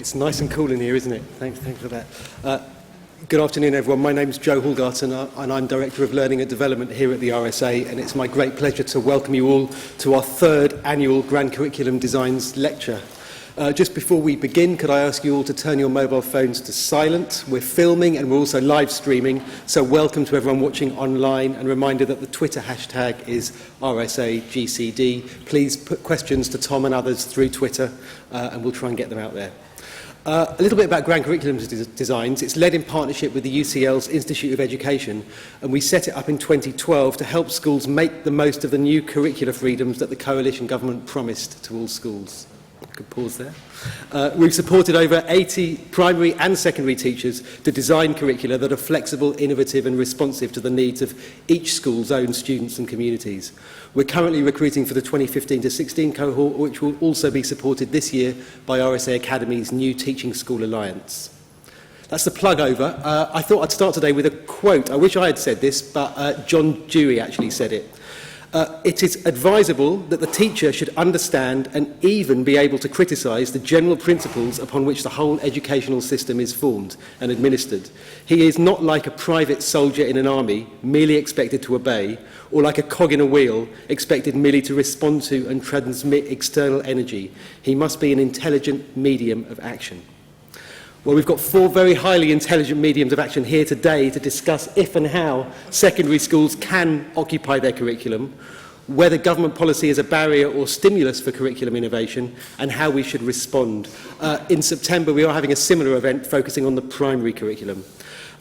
It's nice and cool in here, isn't it? Thanks for that. Good afternoon, everyone. My name is Joe Hallgarton, and I'm Director of Learning and Development here at the RSA, and it's my great pleasure to welcome you all to our third annual Grand Curriculum Designs Lecture. Just before we begin, could I ask you all to turn your mobile phones to silent? We're filming and we're also live streaming, so welcome to everyone watching online, and reminder that the Twitter hashtag is RSAGCD. Please put questions to Tom and others through Twitter, and we'll try and get them out there. A little bit about Grand Curriculum Designs. It's led in partnership with the UCL's Institute of Education, and we set it up in 2012 to help schools make the most of the new curricular freedoms that the coalition government promised to all schools. I could pause there. We've supported over 80 primary and secondary teachers to design curricula that are flexible, innovative and responsive to the needs of each school's own students and communities. We're currently recruiting for the 2015 to 16 cohort, which will also be supported this year by RSA Academy's new Teaching School Alliance. That's the plug over. I thought I'd start today with a quote. I wish I had said this, but John Dewey actually said it. It is advisable that the teacher should understand and even be able to criticise the general principles upon which the whole educational system is formed and administered. He is not like a private soldier in an army, merely expected to obey, or like a cog in a wheel, expected merely to respond to and transmit external energy. He must be an intelligent medium of action. Well, we've got four very highly intelligent mediums of action here today to discuss if and how secondary schools can occupy their curriculum, whether government policy is a barrier or stimulus for curriculum innovation, and how we should respond. In September, we are having a similar event focusing on the primary curriculum.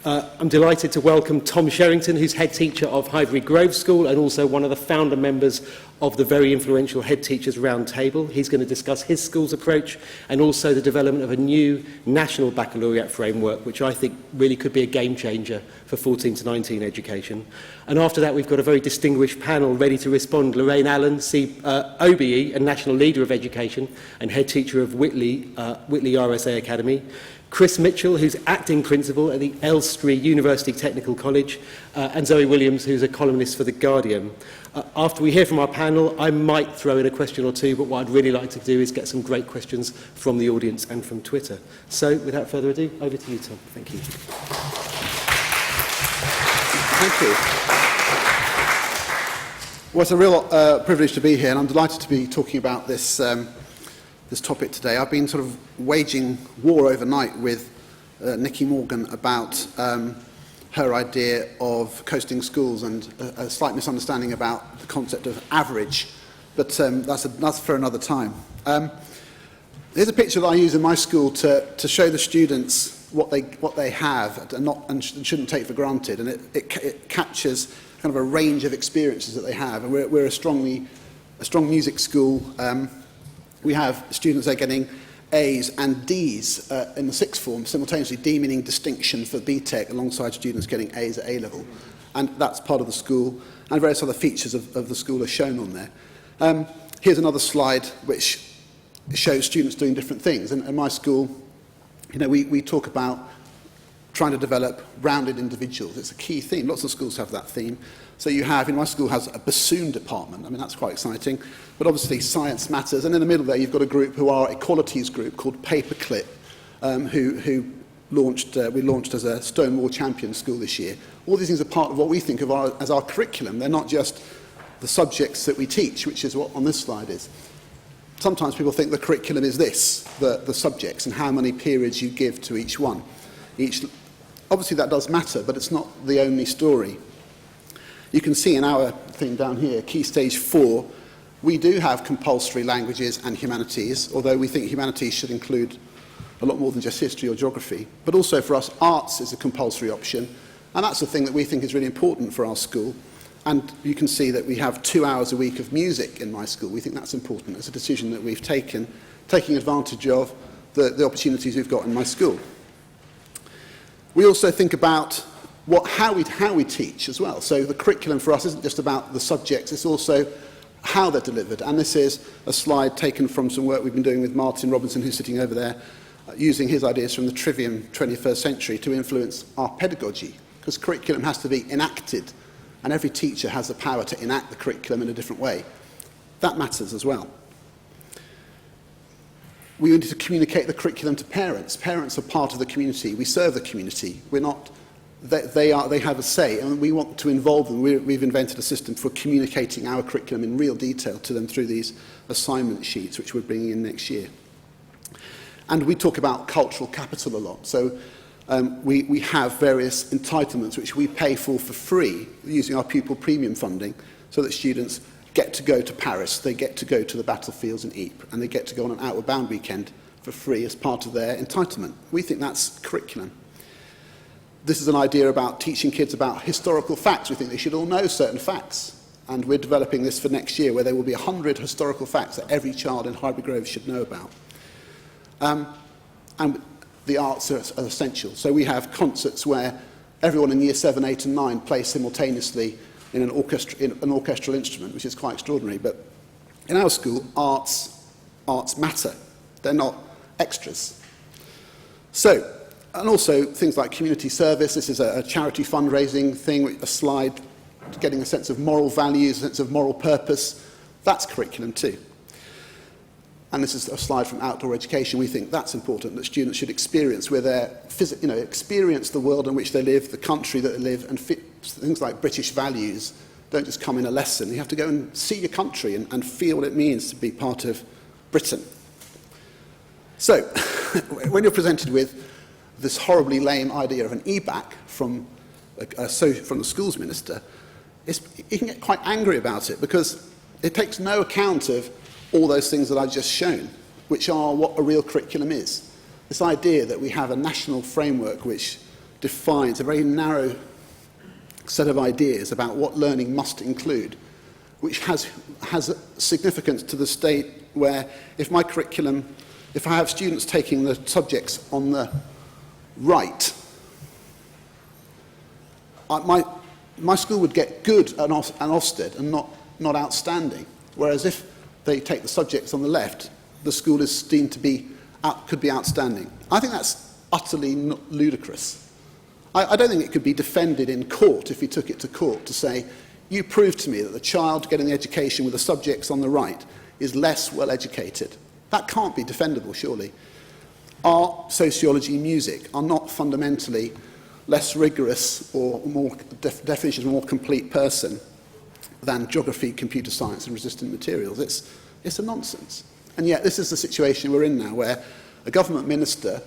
I'm delighted to welcome Tom Sherrington, who's head teacher of Highbury Grove School and also one of the founder members of the very influential Head Teachers Roundtable. He's going to discuss his school's approach and also the development of a new National Baccalaureate framework, which I think really could be a game changer for 14 to 19 education. And after that, we've got a very distinguished panel ready to respond. Lorraine Allen, OBE and National Leader of Education and head teacher of Whitley RSA Academy. Chris Mitchell, who's acting principal at the Elstree University Technical College, and Zoe Williams, who's a columnist for The Guardian. After we hear from our panel, I might throw in a question or two, but what I'd really like to do is get some great questions from the audience and from Twitter. So, without further ado, over to you, Tom. Thank you. Thank you. Well, it's a real privilege to be here, and I'm delighted to be talking about this topic today. I've been sort of waging war overnight with Nikki Morgan about her idea of coasting schools and a slight misunderstanding about the concept of average, but that's for another time. Here's a picture that I use in my school to show the students what they have and shouldn't take for granted, and it captures kind of a range of experiences that they have. And we're a strong music school. We have students that are getting A's and D's in the sixth form, simultaneously D meaning distinction for BTEC, alongside students getting A's at A-level. And that's part of the school, and various other features of the school are shown on there. Here's another slide which shows students doing different things. And in my school, we talk about trying to develop rounded individuals. It's a key theme. Lots of schools have that theme. So you have, my school has a bassoon department. I mean, that's quite exciting. But obviously science matters. And in the middle there, you've got a group who are equalities group called Paperclip, who we launched as a Stonewall champion school this year. All these things are part of what we think of as our curriculum. They're not just the subjects that we teach, which is what on this slide is. Sometimes people think the curriculum is this, the subjects, and how many periods you give to each one. Obviously that does matter, but it's not the only story. You can see in our thing down here, Key Stage 4, we do have compulsory languages and humanities, although we think humanities should include a lot more than just history or geography. But also for us, arts is a compulsory option, and that's the thing that we think is really important for our school. And you can see that we have 2 hours a week of music in my school. We think that's important. It's a decision that we've taken, taking advantage of the opportunities we've got in my school. We also think about how we teach as well. So the curriculum for us isn't just about the subjects, it's also how they're delivered. And this is a slide taken from some work we've been doing with Martin Robinson, who's sitting over there, using his ideas from the Trivium 21st century to influence our pedagogy, because curriculum has to be enacted, and every teacher has the power to enact the curriculum in a different way. That matters as well. we need to communicate the curriculum to parents. Parents are part of the community. We serve the community. We're not, they have a say, and we want to involve them. We've invented a system for communicating our curriculum in real detail to them through these assignment sheets, which we're bringing in next year. And we talk about cultural capital a lot. So we have various entitlements which we pay for free using our pupil premium funding, so that students get to go to Paris, they get to go to the battlefields in Ypres, and they get to go on an Outward Bound weekend for free as part of their entitlement. We think that's curriculum. This is an idea about teaching kids about historical facts. We think they should all know certain facts. And we're developing this for next year, where there will be 100 historical facts that every child in Highbury Grove should know about. And the arts are essential. So we have concerts where everyone in year 7, 8 and 9 plays simultaneously in an orchestral instrument, which is quite extraordinary. But in our school, arts matter. They're not extras. So, and also things like community service. This is a charity fundraising thing, a slide getting a sense of moral values, a sense of moral purpose. That's curriculum too. And this is a slide from outdoor education. We think that's important, that students should experience where experience the world in which they live, the country that they live, and things like British values don't just come in a lesson. You have to go and see your country and feel what it means to be part of Britain. So, when you're presented with this horribly lame idea of an EBAC from the schools minister, you can get quite angry about it, because it takes no account of all those things that I've just shown, which are what a real curriculum is. This idea that we have a national framework which defines a very narrow set of ideas about what learning must include, which has significance to the state where if my curriculum, if I have students taking the subjects on the right, my school would get good and Ofsted and not outstanding. Whereas if they take the subjects on the left, the school is deemed to be could be outstanding. I think that's utterly ludicrous. I don't think it could be defended in court if you took it to court to say, you prove to me that the child getting the education with the subjects on the right is less well educated. That can't be defendable, surely. Art, sociology, music are not fundamentally less rigorous or more definition of a more complete person than geography, computer science and resistant materials. It's a nonsense. And yet this is the situation we're in now, where a government minister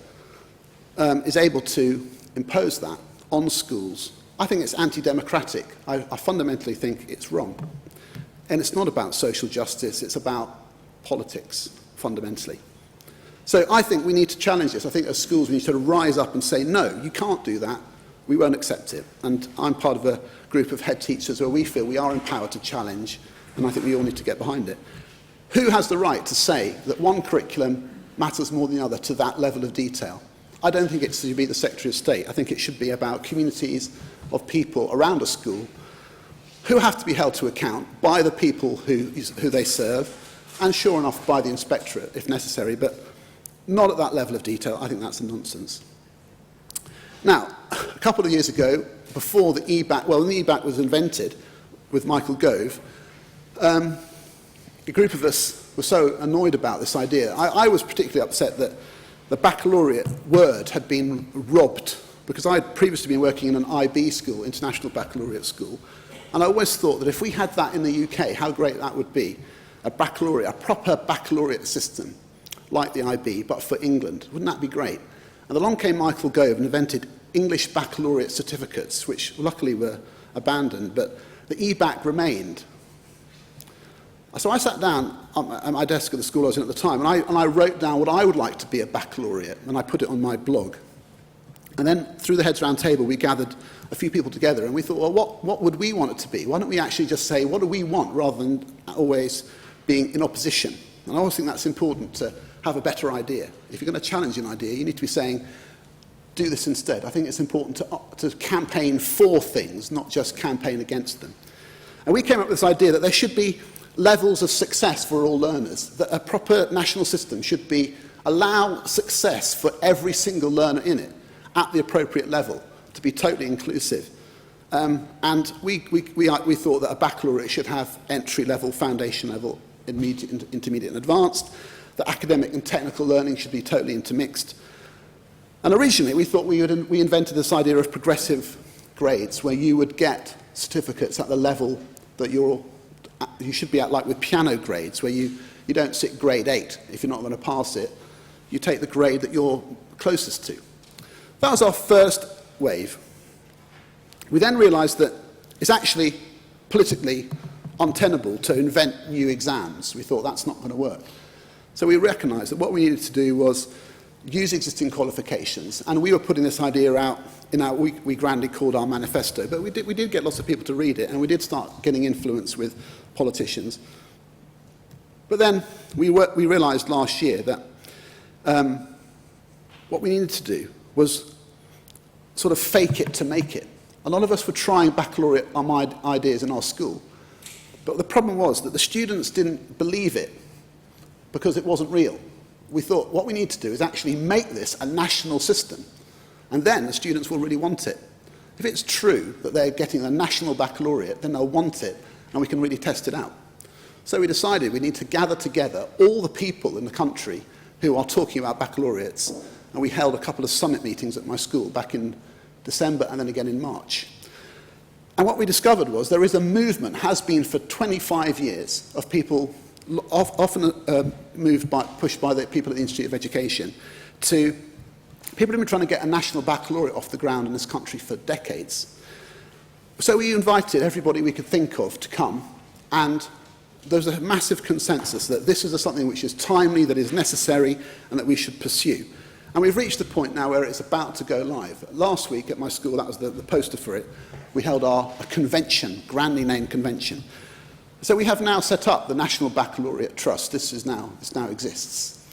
is able to impose that on schools. I think it's anti-democratic. I fundamentally think it's wrong. And it's not about social justice, it's about politics, fundamentally. So I think we need to challenge this. I think as schools we need to rise up and say, no, you can't do that. We won't accept it. And I'm part of a group of head teachers where we feel we are empowered to challenge, and I think we all need to get behind it. Who has the right to say that one curriculum matters more than the other to that level of detail? I don't think it should be the Secretary of State. I think it should be about communities of people around a school who have to be held to account by the people who they serve, and sure enough by the inspectorate if necessary, but not at that level of detail. I think that's a nonsense. Now, a couple of years ago, before the EBAC, when the EBAC was invented with Michael Gove, a group of us were so annoyed about this idea. I was particularly upset that the baccalaureate word had been robbed, because I had previously been working in an IB school, International Baccalaureate School, and I always thought that if we had that in the UK, how great that would be. A baccalaureate, a proper baccalaureate system, like the IB, but for England. Wouldn't that be great? And along came Michael Gove and invented English baccalaureate certificates, which luckily were abandoned, but the EBAC remained. So I sat down at my desk at the school I was in at the time, and I wrote down what I would like to be a baccalaureate, and I put it on my blog. And then through the Heads Round Table, we gathered a few people together, and we thought, well, what would we want it to be? Why don't we actually just say, what do we want, rather than always being in opposition? And I always think that's important to have a better idea. If you're going to challenge an idea, you need to be saying, do this instead. I think it's important to campaign for things, not just campaign against them. And we came up with this idea that there should be levels of success for all learners, that a proper national system should allow success for every single learner in it at the appropriate level, to be totally inclusive. And we thought that a baccalaureate should have entry level, foundation level, intermediate and advanced. that academic and technical learning should be totally intermixed. And originally, we thought we invented this idea of progressive grades, where you would get certificates at the level that you should be at, like with piano grades, where you don't sit grade 8 if you're not going to pass it. You take the grade that you're closest to. That was our first wave. We then realised that it's actually politically untenable to invent new exams. We thought that's not going to work. So we recognised that what we needed to do was use existing qualifications, and we were putting this idea out in our, we grandly called our manifesto, but we did get lots of people to read it, and we did start getting influence with politicians. But then we realised last year that what we needed to do was sort of fake it to make it. A lot of us were trying baccalaureate ideas in our school, but the problem was that the students didn't believe it because it wasn't real. We thought what we need to do is actually make this a national system, and then the students will really want it. If it's true that they're getting a national baccalaureate, then they'll want it, and we can really test it out. So we decided we need to gather together all the people in the country who are talking about baccalaureates, and we held a couple of summit meetings at my school back in December and then again in March. And what we discovered was there is a movement, has been for 25 years, of people often pushed by the people at the Institute of Education, to people who've been trying to get a national baccalaureate off the ground in this country for decades. So we invited everybody we could think of to come, and there's a massive consensus that this is something which is timely, that is necessary, and that we should pursue. And we've reached the point now where it's about to go live. Last week at my school, that was the poster for it, we held a convention, grandly named convention. So we have now set up the National Baccalaureate Trust. This now exists.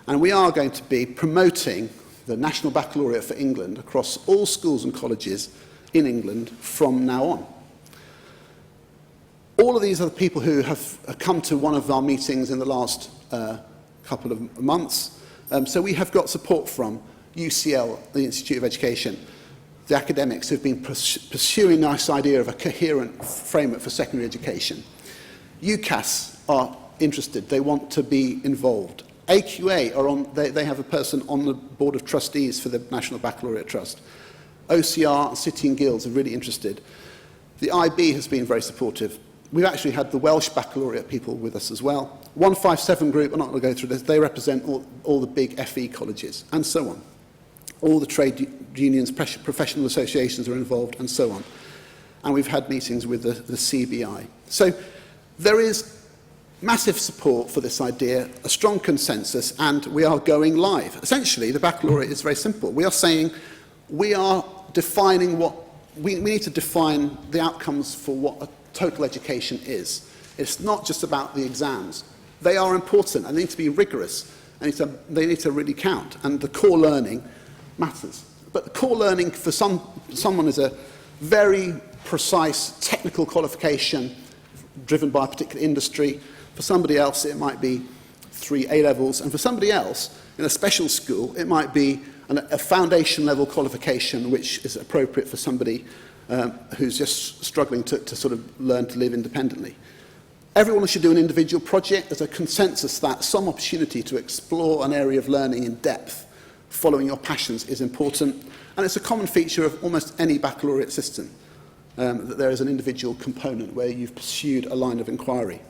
And we are going to be promoting the National Baccalaureate for England across all schools and colleges in England from now on. All of these are the people who have come to one of our meetings in the last couple of months. So we have got support from UCL, the Institute of Education, the academics who've been pursuing this idea of a coherent framework for secondary education. UCAS are interested, they want to be involved. AQA they have a person on the Board of Trustees for the National Baccalaureate Trust. OCR and City and Guilds are really interested. The IB has been very supportive. We've actually had the Welsh Baccalaureate people with us as well. 157 group, I'm not going to go through this, they represent all the big FE colleges, and so on. All the trade unions, professional associations are involved, and so on. And we've had meetings with the CBI. So there is massive support for this idea, a strong consensus, and we are going live. Essentially, the baccalaureate is very simple. We are saying we are defining we need to define the outcomes for what a total education is. It's not just about the exams. They are important and they need to be rigorous, and they need to really count, and the core learning matters. But the core learning for someone is a very precise technical qualification driven by a particular industry. For somebody else, it might be 3 A-levels, and for somebody else, in a special school, it might be a foundation-level qualification which is appropriate for somebody who's just struggling to sort of learn to live independently. Everyone should do an individual project. There's a consensus that some opportunity to explore an area of learning in depth, following your passions, is important, and it's a common feature of almost any baccalaureate system. That there is an individual component where you've pursued a line of inquiry.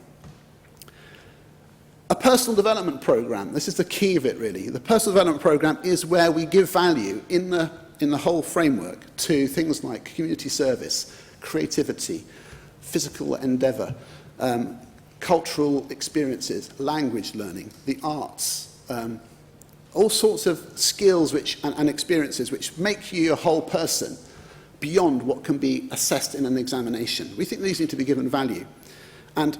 A personal development programme, this is the key of it really. The personal development programme is where we give value in the whole framework to things like community service, creativity, physical endeavour, cultural experiences, language learning, the arts, all sorts of skills and experiences which make you a whole person beyond what can be assessed in an examination. We think these need to be given value. And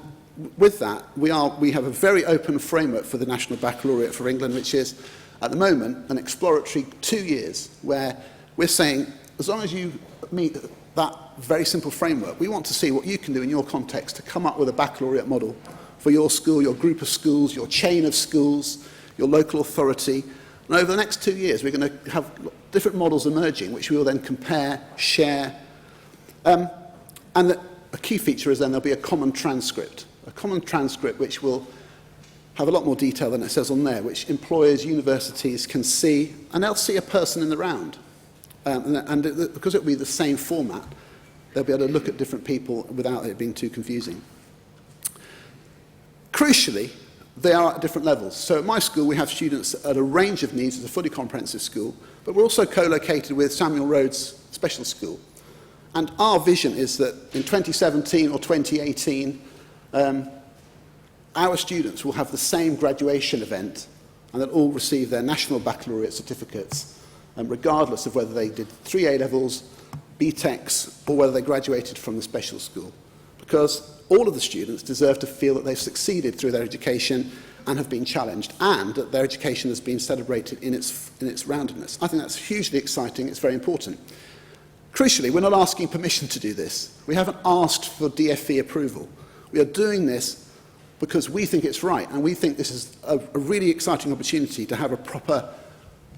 with that, we have a very open framework for the National Baccalaureate for England, which is, at the moment, an exploratory 2 years, where we're saying, as long as you meet that very simple framework, we want to see what you can do in your context to come up with a baccalaureate model for your school, your group of schools, your chain of schools, your local authority. And over the next 2 years, we're going to have different models emerging, which we will then compare, share. And a key feature is then there'll be a common transcript which will have a lot more detail than it says on there, which employers, universities can see, and they'll see a person in the round. Because it will be the same format, they'll be able to look at different people without it being too confusing. Crucially, they are at different levels. So at my school, we have students at a range of needs. It's a fully comprehensive school, but we're also co-located with Samuel Rhodes Special School. And our vision is that in 2017 or 2018, our students will have the same graduation event, and they'll all receive their National Baccalaureate certificates, regardless of whether they did 3 A-levels, BTECs, or whether they graduated from the special school. Because all of the students deserve to feel that they've succeeded through their education and have been challenged, and that their education has been celebrated in its roundedness. I think that's hugely exciting. It's very important. Crucially, we're not asking permission to do this. We haven't asked for DFE approval. We are doing this because we think it's right, and we think this is a really exciting opportunity to have a proper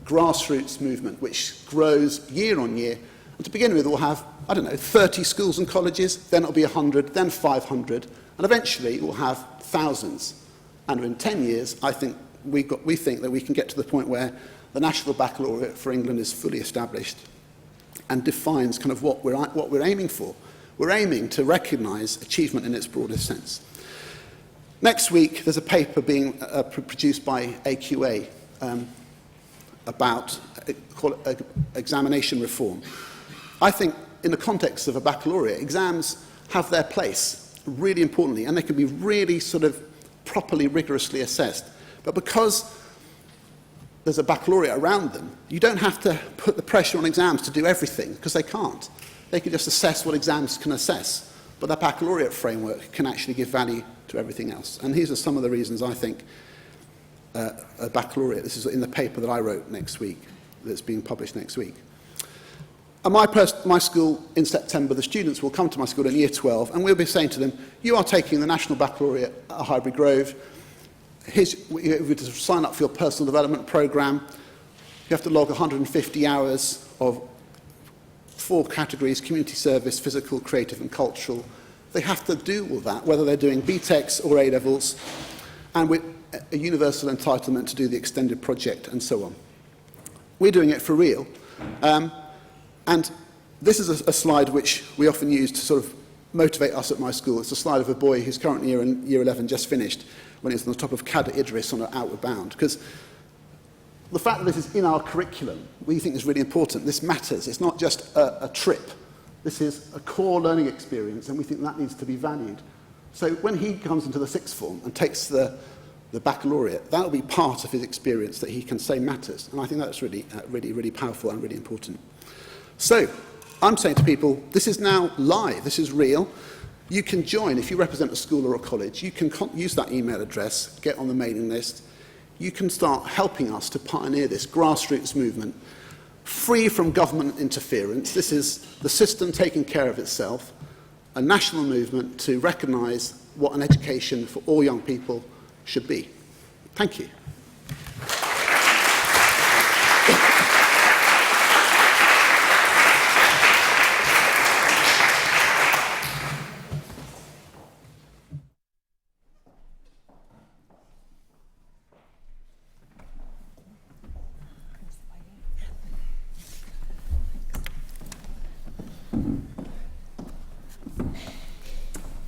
grassroots movement which grows year on year. And to begin with, we'll have, 30 schools and colleges, then it'll be 100, then 500, and eventually we'll have thousands. And in 10 years, I think we think that we can get to the point where the National Baccalaureate for England is fully established and defines kind of what we're aiming for. We're aiming to recognise achievement in its broadest sense. Next week, there's a paper being produced by AQA about examination reform. I think in the context of a baccalaureate, exams have their place, really importantly, and they can be really sort of properly, rigorously assessed. But because there's a baccalaureate around them, you don't have to put the pressure on exams to do everything, because they can't. They can just assess what exams can assess. But that baccalaureate framework can actually give value to everything else. And these are some of the reasons I think a baccalaureate, this is in the paper that I wrote next week, that's being published next week. At my school in September, the students will come to my school in year 12, and we'll be saying to them, you are taking the National Baccalaureate at Highbury Grove. You sign up for your personal development programme. You have to log 150 hours of 4 categories: community service, physical, creative and cultural. They have to do all that, whether they're doing BTECs or A-levels, and with a universal entitlement to do the extended project and so on. We're doing it for real. And this is a slide which we often use to sort of motivate us at my school. It's a slide of a boy who's currently in year 11, just finished, when he was on the top of Cad Idris on an Outward Bound. Because the fact that this is in our curriculum, we think is really important. This matters. It's not just a trip. This is a core learning experience, and we think that needs to be valued. So when he comes into the sixth form and takes the baccalaureate, that will be part of his experience that he can say matters. And I think that's really, really powerful and really important. So I'm saying to people, this is now live, this is real. You can join, if you represent a school or a college, you can use that email address, get on the mailing list. You can start helping us to pioneer this grassroots movement, free from government interference. This is the system taking care of itself, a national movement to recognise what an education for all young people should be. Thank you.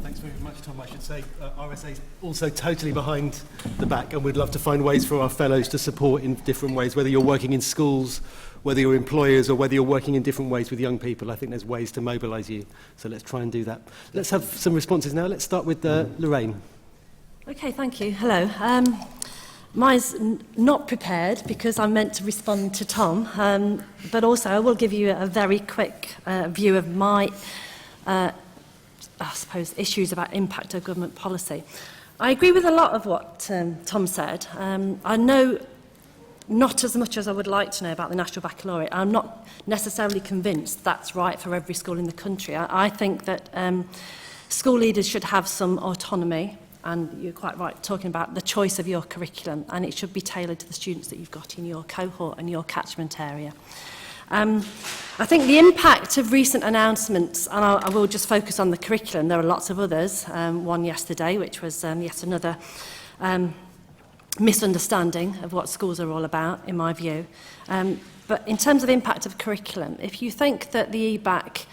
Thanks very much, Tom. I should say RSA is also totally behind the back, and we'd love to find ways for our fellows to support in different ways, whether you're working in schools, whether you're employers, or whether you're working in different ways with young people. I think there's ways to mobilise you, so let's try and do that. Let's have some responses now. Let's start with Lorraine. Okay, thank you. Hello. Mine's not prepared because I'm meant to respond to Tom, but also I will give you a very quick view of my I suppose, issues about impact of government policy. I agree with a lot of what Tom said. I know not as much as I would like to know about the National Baccalaureate. I'm not necessarily convinced that's right for every school in the country. I think that school leaders should have some autonomy, and you're quite right talking about the choice of your curriculum, and it should be tailored to the students that you've got in your cohort and your catchment area. I think the impact of recent announcements, and I will just focus on the curriculum, there are lots of others, one yesterday, which was yet another misunderstanding of what schools are all about, in my view. But in terms of impact of curriculum, if you think that the EBAC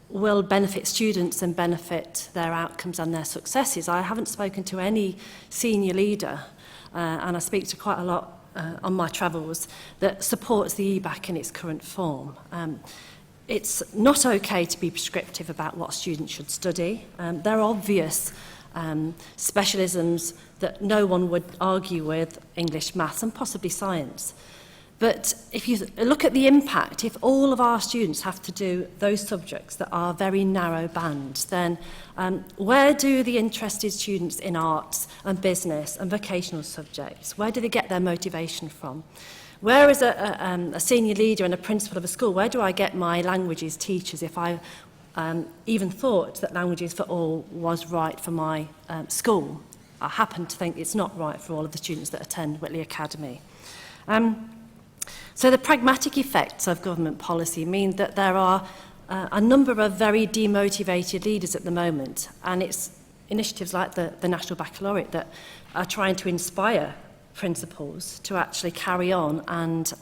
will benefit students and benefit their outcomes and their successes, I haven't spoken to any senior leader, and I speak to quite a lot on my travels, that supports the EBAC in its current form. It's not okay to be prescriptive about what students should study. There are obvious specialisms that no one would argue with: English, maths and possibly science. But if you look at the impact, if all of our students have to do those subjects that are very narrow bands, then where do the interested students in arts and business and vocational subjects, where do they get their motivation from? Where is a senior leader and a principal of a school, where do I get my languages teachers if I even thought that Languages for All was right for my school? I happen to think it's not right for all of the students that attend Whitley Academy. So the pragmatic effects of government policy mean that there are a number of very demotivated leaders at the moment, and it's initiatives like the National Baccalaureate that are trying to inspire principals to actually carry on and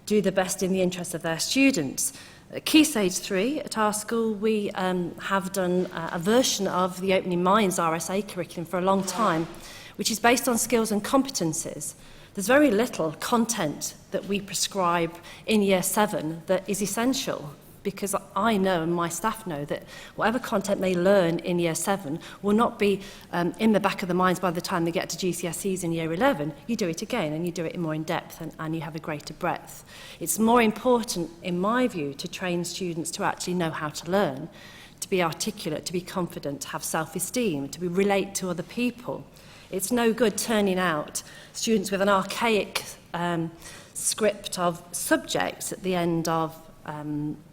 do the best in the interests of their students. At Key Stage 3 at our school, we have done a version of the Opening Minds RSA curriculum for a long time, which is based on skills and competences. There's very little content that we prescribe in Year 7 that is essential, because I know and my staff know that whatever content they learn in Year 7 will not be in the back of the minds by the time they get to GCSEs in Year 11. You do it again, and you do it more in depth, and you have a greater breadth. It's more important, in my view, to train students to actually know how to learn, to be articulate, to be confident, to have self-esteem, to relate to other people. It's no good turning out students with an archaic script of subjects at the end of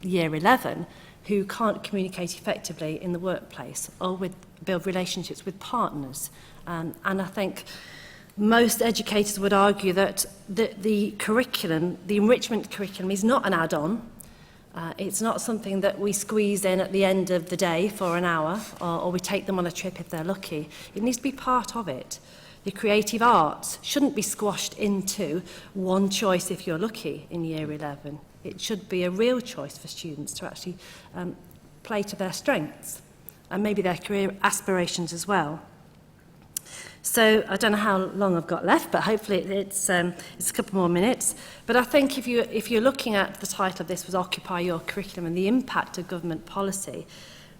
Year 11 who can't communicate effectively in the workplace or build relationships with partners. And I think most educators would argue that the curriculum, the enrichment curriculum, is not an add-on. It's not something that we squeeze in at the end of the day for an hour, or we take them on a trip if they're lucky. It needs to be part of it. The creative arts shouldn't be squashed into one choice if you're lucky in Year 11. It should be a real choice for students to actually play to their strengths and maybe their career aspirations as well. So I don't know how long I've got left, but hopefully it's a couple more minutes. But I think if you're looking at the title of this was Occupy Your Curriculum and the impact of government policy,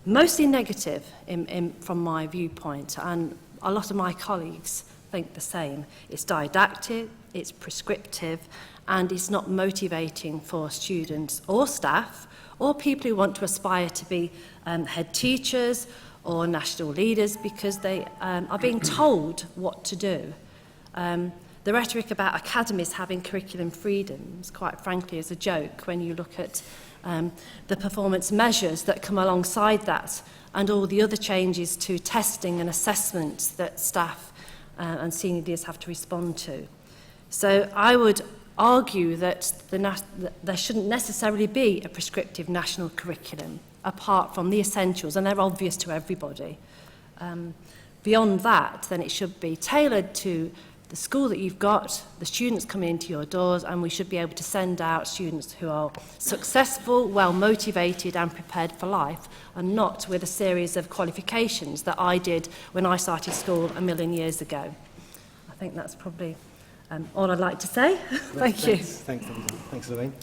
mostly negative from my viewpoint, and a lot of my colleagues think the same. It's didactic, it's prescriptive, and it's not motivating for students or staff or people who want to aspire to be head teachers or national leaders, because they are being told what to do. The rhetoric about academies having curriculum freedoms, quite frankly, is a joke when you look at the performance measures that come alongside that and all the other changes to testing and assessments that staff and senior leaders have to respond to. So I would argue that there shouldn't necessarily be a prescriptive national curriculum apart from the essentials, and they're obvious to everybody. Beyond that, then it should be tailored to the school that you've got, the students coming into your doors, and we should be able to send out students who are successful, well motivated and prepared for life, and not with a series of qualifications that I did when I started school a million years ago. I think that's probably all I'd like to say. Thank you. Thanks, Lorraine.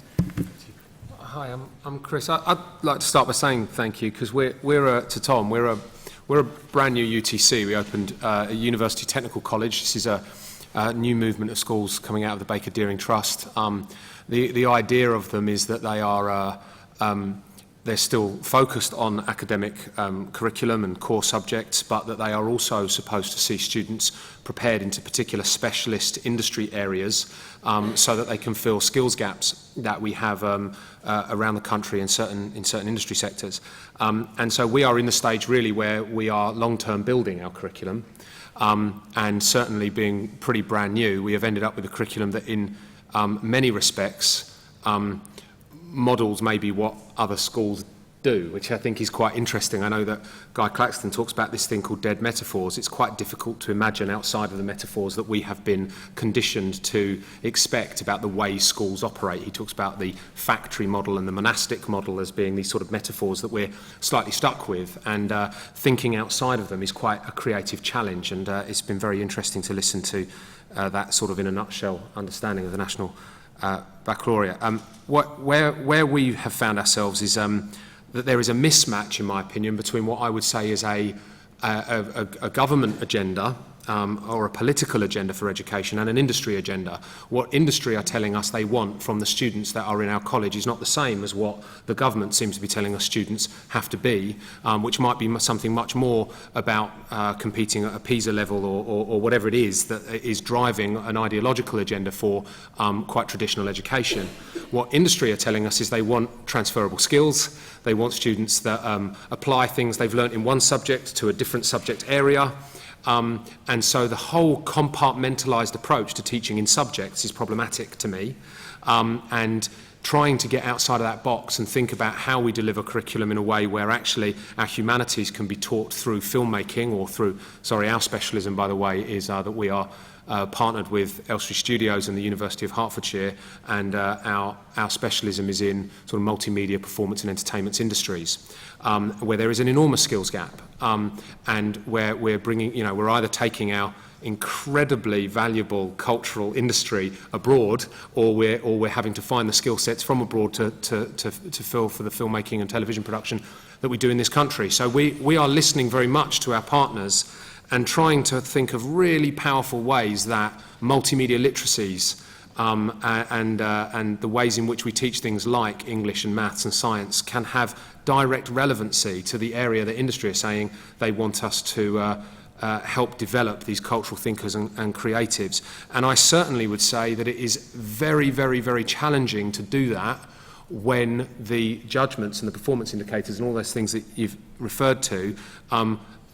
Hi, I'm Chris. I'd like to start by saying thank you, because to Tom, we're a brand new UTC. We opened a University Technical College. This is a new movement of schools coming out of the Baker Deering Trust. The idea of them is that they are they're still focused on academic curriculum and core subjects, but that they are also supposed to see students prepared into particular specialist industry areas so that they can fill skills gaps that we have around the country in certain industry sectors. And so we are in the stage really where we are long-term building our curriculum, and certainly being pretty brand new, we have ended up with a curriculum that in many respects models maybe what other schools do, which I think is quite interesting. I know that Guy Claxton talks about this thing called dead metaphors. It's quite difficult to imagine outside of the metaphors that we have been conditioned to expect about the way schools operate. He talks about the factory model and the monastic model as being these sort of metaphors that we're slightly stuck with, and thinking outside of them is quite a creative challenge, and it's been very interesting to listen to that sort of in a nutshell understanding of the National Baccalaureate. Where we have found ourselves is that there is a mismatch, in my opinion, between what I would say is a government agenda or a political agenda for education and an industry agenda. What industry are telling us they want from the students that are in our college is not the same as what the government seems to be telling us students have to be, which might be something much more about competing at a PISA level or whatever it is that is driving an ideological agenda for quite traditional education. What industry are telling us is they want transferable skills. They want students that apply things they've learnt in one subject to a different subject area. And so the whole compartmentalised approach to teaching in subjects is problematic to me, and trying to get outside of that box and think about how we deliver curriculum in a way where actually our humanities can be taught through filmmaking or through, our specialism, by the way, is that we are partnered with Elstree Studios and the University of Hertfordshire, and our specialism is in sort of multimedia, performance and entertainment industries, where there is an enormous skills gap, and where we're bringing, we're either taking our incredibly valuable cultural industry abroad, or we're having to find the skill sets from abroad to fill for the filmmaking and television production that we do in this country. So we are listening very much to our partners and trying to think of really powerful ways that multimedia literacies and the ways in which we teach things like English and maths and science can have direct relevancy to the area that industry are saying they want us to help develop these cultural thinkers and creatives. And I certainly would say that it is very, very, very challenging to do that when the judgments and the performance indicators and all those things that you've referred to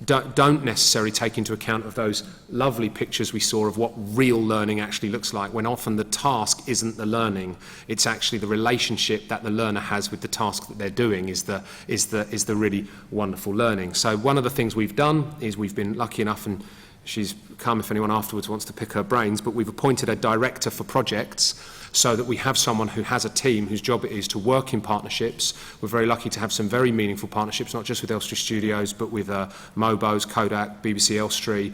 don't necessarily take into account of those lovely pictures we saw of what real learning actually looks like, when often the task isn't the learning, it's actually the relationship that the learner has with the task that they're doing is the really wonderful learning. So one of the things we've done is we've been lucky enough, and she's come if anyone afterwards wants to pick her brains, but we've appointed a director for projects so that we have someone who has a team whose job it is to work in partnerships. We're very lucky to have some very meaningful partnerships, not just with Elstree Studios, but with Mobos, Kodak, BBC Elstree,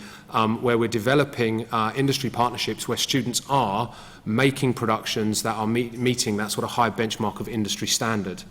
where we're developing industry partnerships where students are making productions that are meeting that sort of high benchmark of industry standard.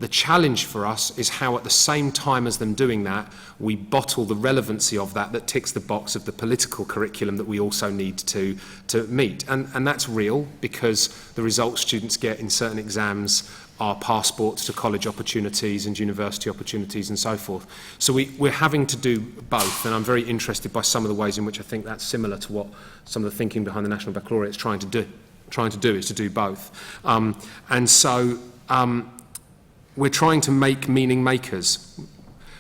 The challenge for us is how at the same time as them doing that, we bottle the relevancy of that ticks the box of the political curriculum that we also need to meet. And that's real, because the results students get in certain exams are passports to college opportunities and university opportunities and so forth. So we're having to do both, and I'm very interested by some of the ways in which I think that's similar to what some of the thinking behind the National Baccalaureate is trying to do is to do both. We're trying to make meaning makers.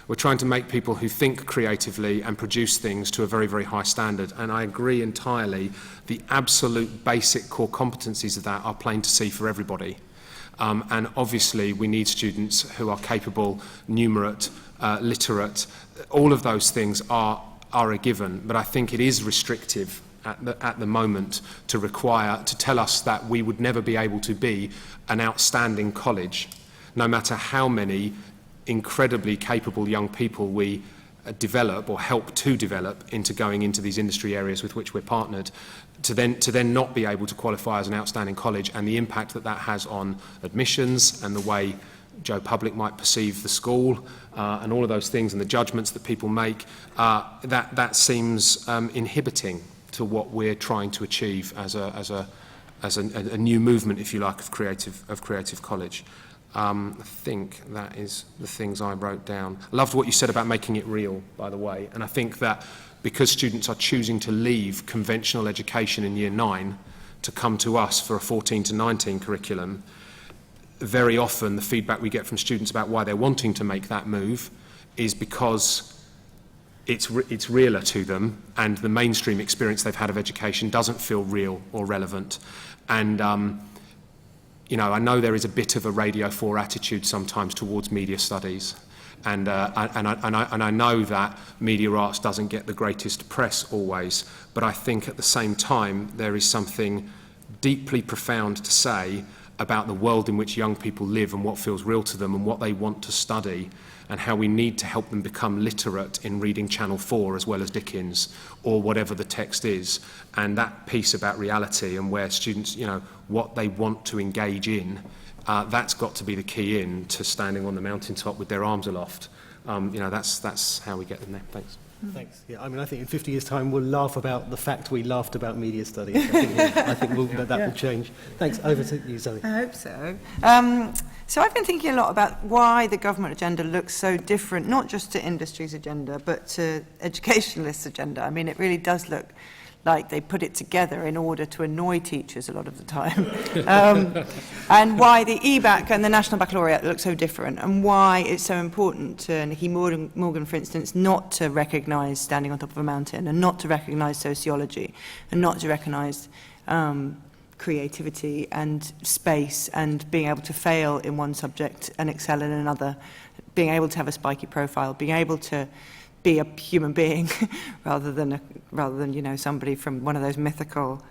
We're trying to make people who think creatively and produce things to a very, very high standard. And I agree entirely, the absolute basic core competencies of that are plain to see for everybody. And obviously we need students who are capable, numerate, literate. All of those things are a given, but I think it is restrictive at the moment to tell us that we would never be able to be an outstanding college, no matter how many incredibly capable young people we develop or help to develop into going into these industry areas with which we're partnered, to then not be able to qualify as an outstanding college, and the impact that has on admissions and the way Joe Public might perceive the school and all of those things, and the judgments that people make, that seems inhibiting to what we're trying to achieve as a new movement, if you like, of creative college. I think that is the things I wrote down. Loved what you said about making it real, by the way, and I think that because students are choosing to leave conventional education in year 9 to come to us for a 14 to 19 curriculum, very often the feedback we get from students about why they're wanting to make that move is because it's realer to them, and the mainstream experience they've had of education doesn't feel real or relevant. And I know there is a bit of a Radio 4 attitude sometimes towards media studies. And I know that media arts doesn't get the greatest press always, but I think at the same time there is something deeply profound to say about the world in which young people live and what feels real to them and what they want to study, and how we need to help them become literate in reading Channel 4 as well as Dickens or whatever the text is. And that piece about reality and where students, what they want to engage in, that's got to be the key in to standing on the mountaintop with their arms aloft. That's how we get them there. Thanks. Thanks. Yeah, I think in 50 years' time we'll laugh about the fact we laughed about media studies. I think that will change. Thanks. Over to you, Zoe. I hope so. So I've been thinking a lot about why the government agenda looks so different, not just to industry's agenda, but to educationalists' agenda. I mean, it really does look like they put it together in order to annoy teachers a lot of the time. And why the EBAC and the National Baccalaureate look so different, and why it's so important to Nicky Morgan, for instance, not to recognise standing on top of a mountain, and not to recognise sociology, and not to recognise creativity and space, and being able to fail in one subject and excel in another, being able to have a spiky profile, being able to be a human being rather than somebody from one of those mythical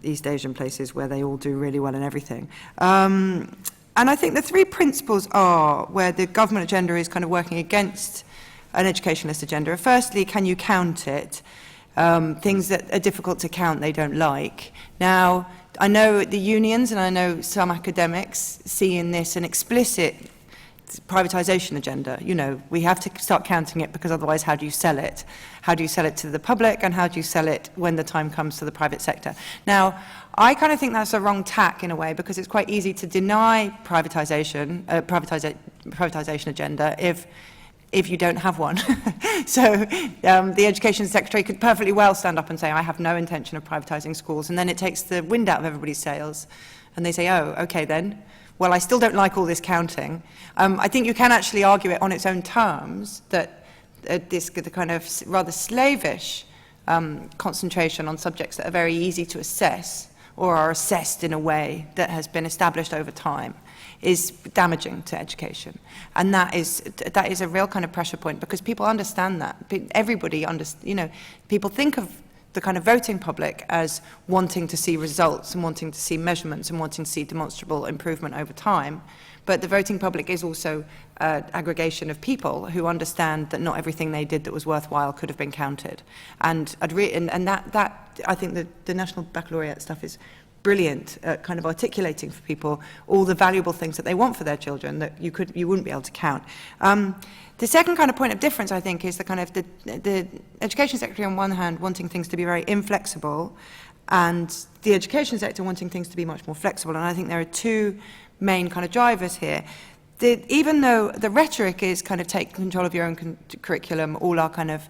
East Asian places where they all do really well in everything. And I think the three principles are where the government agenda is kind of working against an educationalist agenda. Firstly, can you count it? Things that are difficult to count they don't like. Now, I know the unions and I know some academics see in this an explicit privatisation agenda. We have to start counting it, because otherwise how do you sell it? How do you sell it to the public, and how do you sell it when the time comes to the private sector? Now, I kind of think that's a wrong tack in a way, because it's quite easy to deny privatisation agenda if you don't have one. So the Education Secretary could perfectly well stand up and say, I have no intention of privatising schools, and then it takes the wind out of everybody's sails, and they say, oh, okay then. Well, I still don't like all this counting. I think you can actually argue it on its own terms, that the kind of rather slavish concentration on subjects that are very easy to assess, or are assessed in a way that has been established over time, is damaging to education. And that is a real kind of pressure point, because people understand that. Everybody people think of the kind of voting public as wanting to see results and wanting to see measurements and wanting to see demonstrable improvement over time. But the voting public is also an aggregation of people who understand that not everything they did that was worthwhile could have been counted. And that I think the National Baccalaureate stuff is brilliant at kind of articulating for people all the valuable things that they want for their children that you wouldn't be able to count. The second kind of point of difference, I think, is the kind of the Education Secretary on one hand wanting things to be very inflexible, and the education sector wanting things to be much more flexible. And I think there are two main kind of drivers here. Even though the rhetoric is kind of take control of your own curriculum, all our kind of,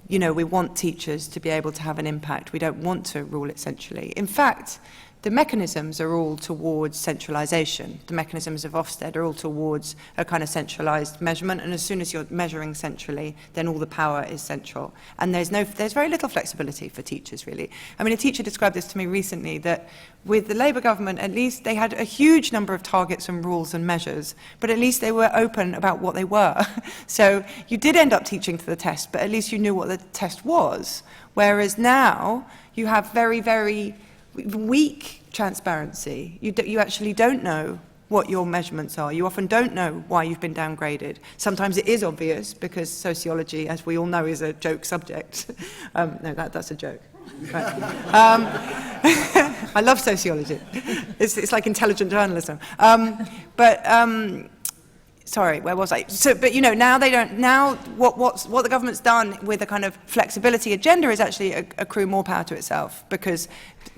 we want teachers to be able to have an impact. We don't want to rule it centrally. In fact, the mechanisms are all towards centralisation. The mechanisms of Ofsted are all towards a kind of centralised measurement, and as soon as you're measuring centrally, then all the power is central. And there's very little flexibility for teachers, really. I mean, a teacher described this to me recently, that with the Labour government, at least they had a huge number of targets and rules and measures, but at least they were open about what they were. So you did end up teaching to the test, but at least you knew what the test was. Whereas now, you have very, very weak transparency. You actually don't know what your measurements are. You often don't know why you've been downgraded. Sometimes it is obvious, because sociology, as we all know, is a joke subject. No, that's a joke. Right. I love sociology. It's like intelligent journalism. Sorry, where was I? So, but now they don't. Now, what the government's done with a kind of flexibility agenda is actually accrue more power to itself, because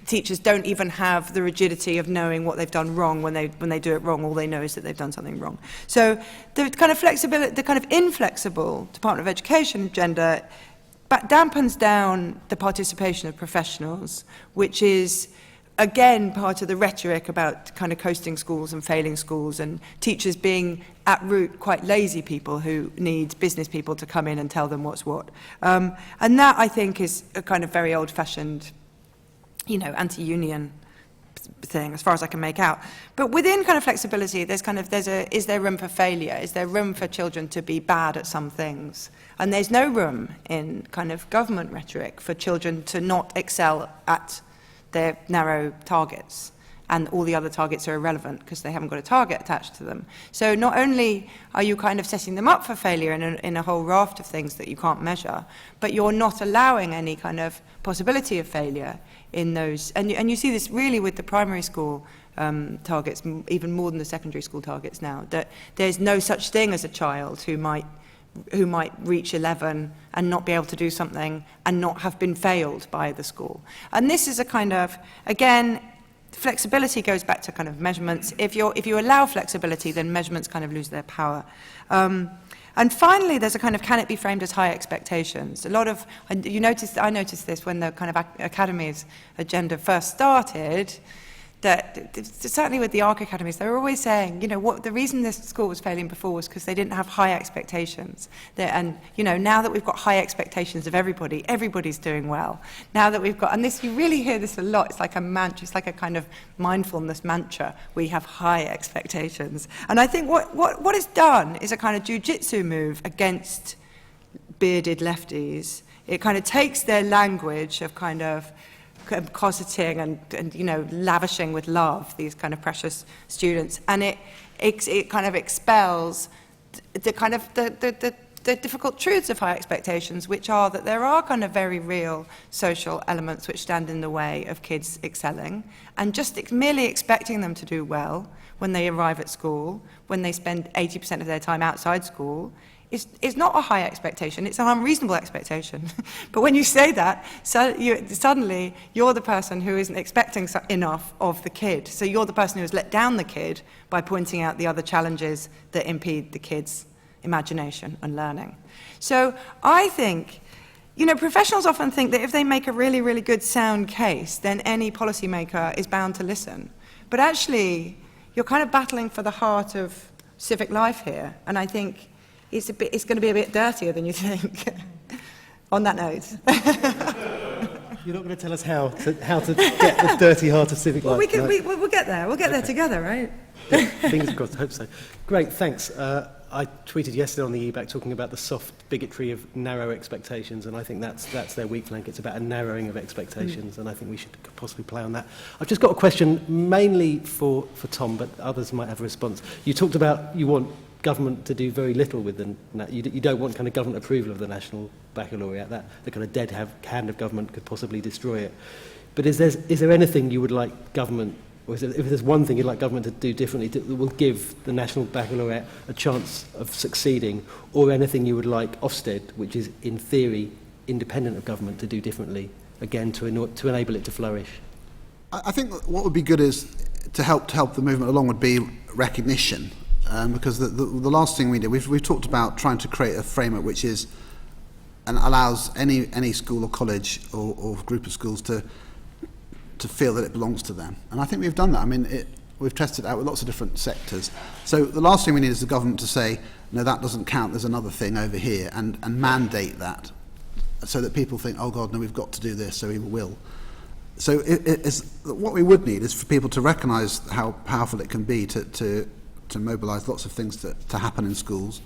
teachers don't even have the rigidity of knowing what they've done wrong when they do it wrong. All they know is that they've done something wrong. So the kind of flexibility, the kind of inflexible Department of Education agenda, dampens down the participation of professionals, which is again part of the rhetoric about kind of coasting schools and failing schools, and teachers being at root quite lazy people who need business people to come in and tell them what's what. And that, I think, is a kind of very old-fashioned, anti-union thing, as far as I can make out. But within kind of flexibility, is there room for failure? Is there room for children to be bad at some things? And there's no room in kind of government rhetoric for children to not excel at their narrow targets. And all the other targets are irrelevant because they haven't got a target attached to them. So not only are you kind of setting them up for failure in a whole raft of things that you can't measure, but you're not allowing any kind of possibility of failure in those. And you see this really with the primary school targets, even more than the secondary school targets now, that there's no such thing as a child who might reach 11 and not be able to do something and not have been failed by the school. And this is a kind of, again, flexibility goes back to kind of measurements. If you allow flexibility, then measurements kind of lose their power. And finally, there's a kind of, can it be framed as high expectations? A lot of, I noticed this when the kind of academies agenda first started, that certainly with the ARC academies, they were always saying, the reason this school was failing before was because they didn't have high expectations. And, now that we've got high expectations of everybody, everybody's doing well. Now that we've got, and this, you really hear this a lot, it's like a mantra, it's like a kind of mindfulness mantra, we have high expectations. And I think what it's done is a kind of jiu-jitsu move against bearded lefties. It kind of takes their language of kind of cosseting and lavishing with love these kind of precious students, and it kind of expels the difficult truths of high expectations, which are that there are kind of very real social elements which stand in the way of kids excelling, and just merely expecting them to do well when they arrive at school, when they spend 80% of their time outside school, is not a high expectation, it's an unreasonable expectation. But when you say that, suddenly you're the person who isn't expecting enough of the kid. So you're the person who has let down the kid by pointing out the other challenges that impede the kid's imagination and learning. So I think, professionals often think that if they make a really, really good sound case, then any policymaker is bound to listen. But actually, you're kind of battling for the heart of civic life here, and I think it's going to be a bit dirtier than you think. On that note. You're not going to tell us how to get the dirty heart of civic life. We'll get there. We'll get there together, right? Yeah, fingers crossed, I hope so. Great, thanks. I tweeted yesterday on the eBack talking about the soft bigotry of narrow expectations, and I think that's their weak flank. It's about a narrowing of expectations, and I think we should possibly play on that. I've just got a question mainly for Tom, but others might have a response. You talked about you want government to do very little with you don't want kind of government approval of the National Baccalaureate. That the kind of dead hand of government could possibly destroy it. But is there anything you would like government, or if there's one thing you'd like government to do differently that will give the National Baccalaureate a chance of succeeding, or anything you would like Ofsted, which is in theory independent of government, to do differently, again to enable it to flourish? I think what would be good is to help the movement along would be recognition. Because the last thing we did, we've talked about trying to create a framework which is and allows any school or college or group of schools to feel that it belongs to them. And I think we've done that. I mean, we've tested it out with lots of different sectors. So the last thing we need is the government to say, no, that doesn't count, there's another thing over here, and mandate that so that people think, oh God, no, we've got to do this, so we will. So what we would need is for people to recognise how powerful it can be to mobilise lots of things to happen in schools.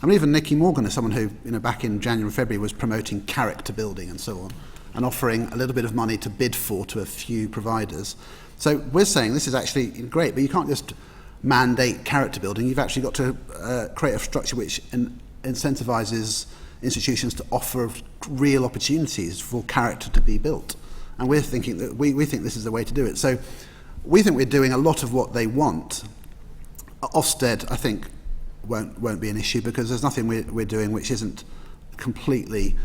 I mean, even Nicky Morgan is someone who, back in January, February, was promoting character building and so on, and offering a little bit of money to bid for to a few providers. So we're saying this is actually great, but you can't just mandate character building. You've actually got to create a structure which incentivises institutions to offer real opportunities for character to be built. And we're thinking that we think this is the way to do it. So we think we're doing a lot of what they want. Ofsted, I think, won't be an issue because there's nothing we're doing which isn't completely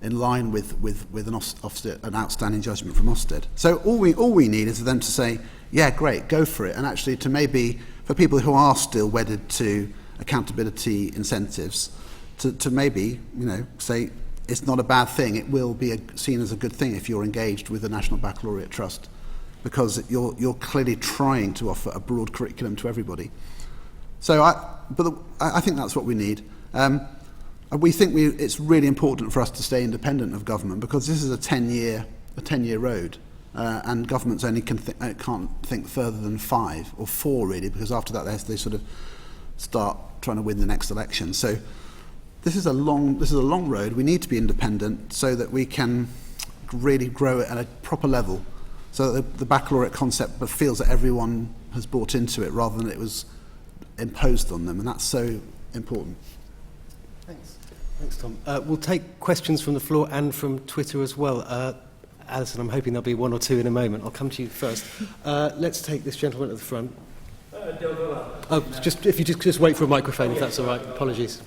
in line with an outstanding judgment from Ofsted. So all we need is for them to say, yeah, great, go for it, and actually to maybe, for people who are still wedded to accountability incentives, to maybe, say it's not a bad thing, it will be seen as a good thing if you're engaged with the National Baccalaureate Trust, because you're clearly trying to offer a broad curriculum to everybody. So I think that's what we need. We think it's really important for us to stay independent of government because this is a 10-year road. and governments only can't think further than 5 or 4 really, because after that they sort of start trying to win the next election. So this is a long road. We need to be independent so that we can really grow it at a proper level, so that the baccalaureate concept feels that everyone has bought into it rather than it was imposed on them, and that's so important. Thanks, Tom. We'll take questions from the floor and from Twitter as well. Alison, I'm hoping there'll be 1 or 2 in a moment. I'll come to you first. Let's take this gentleman at the front. If you just wait for a microphone, if that's all right. Apologies.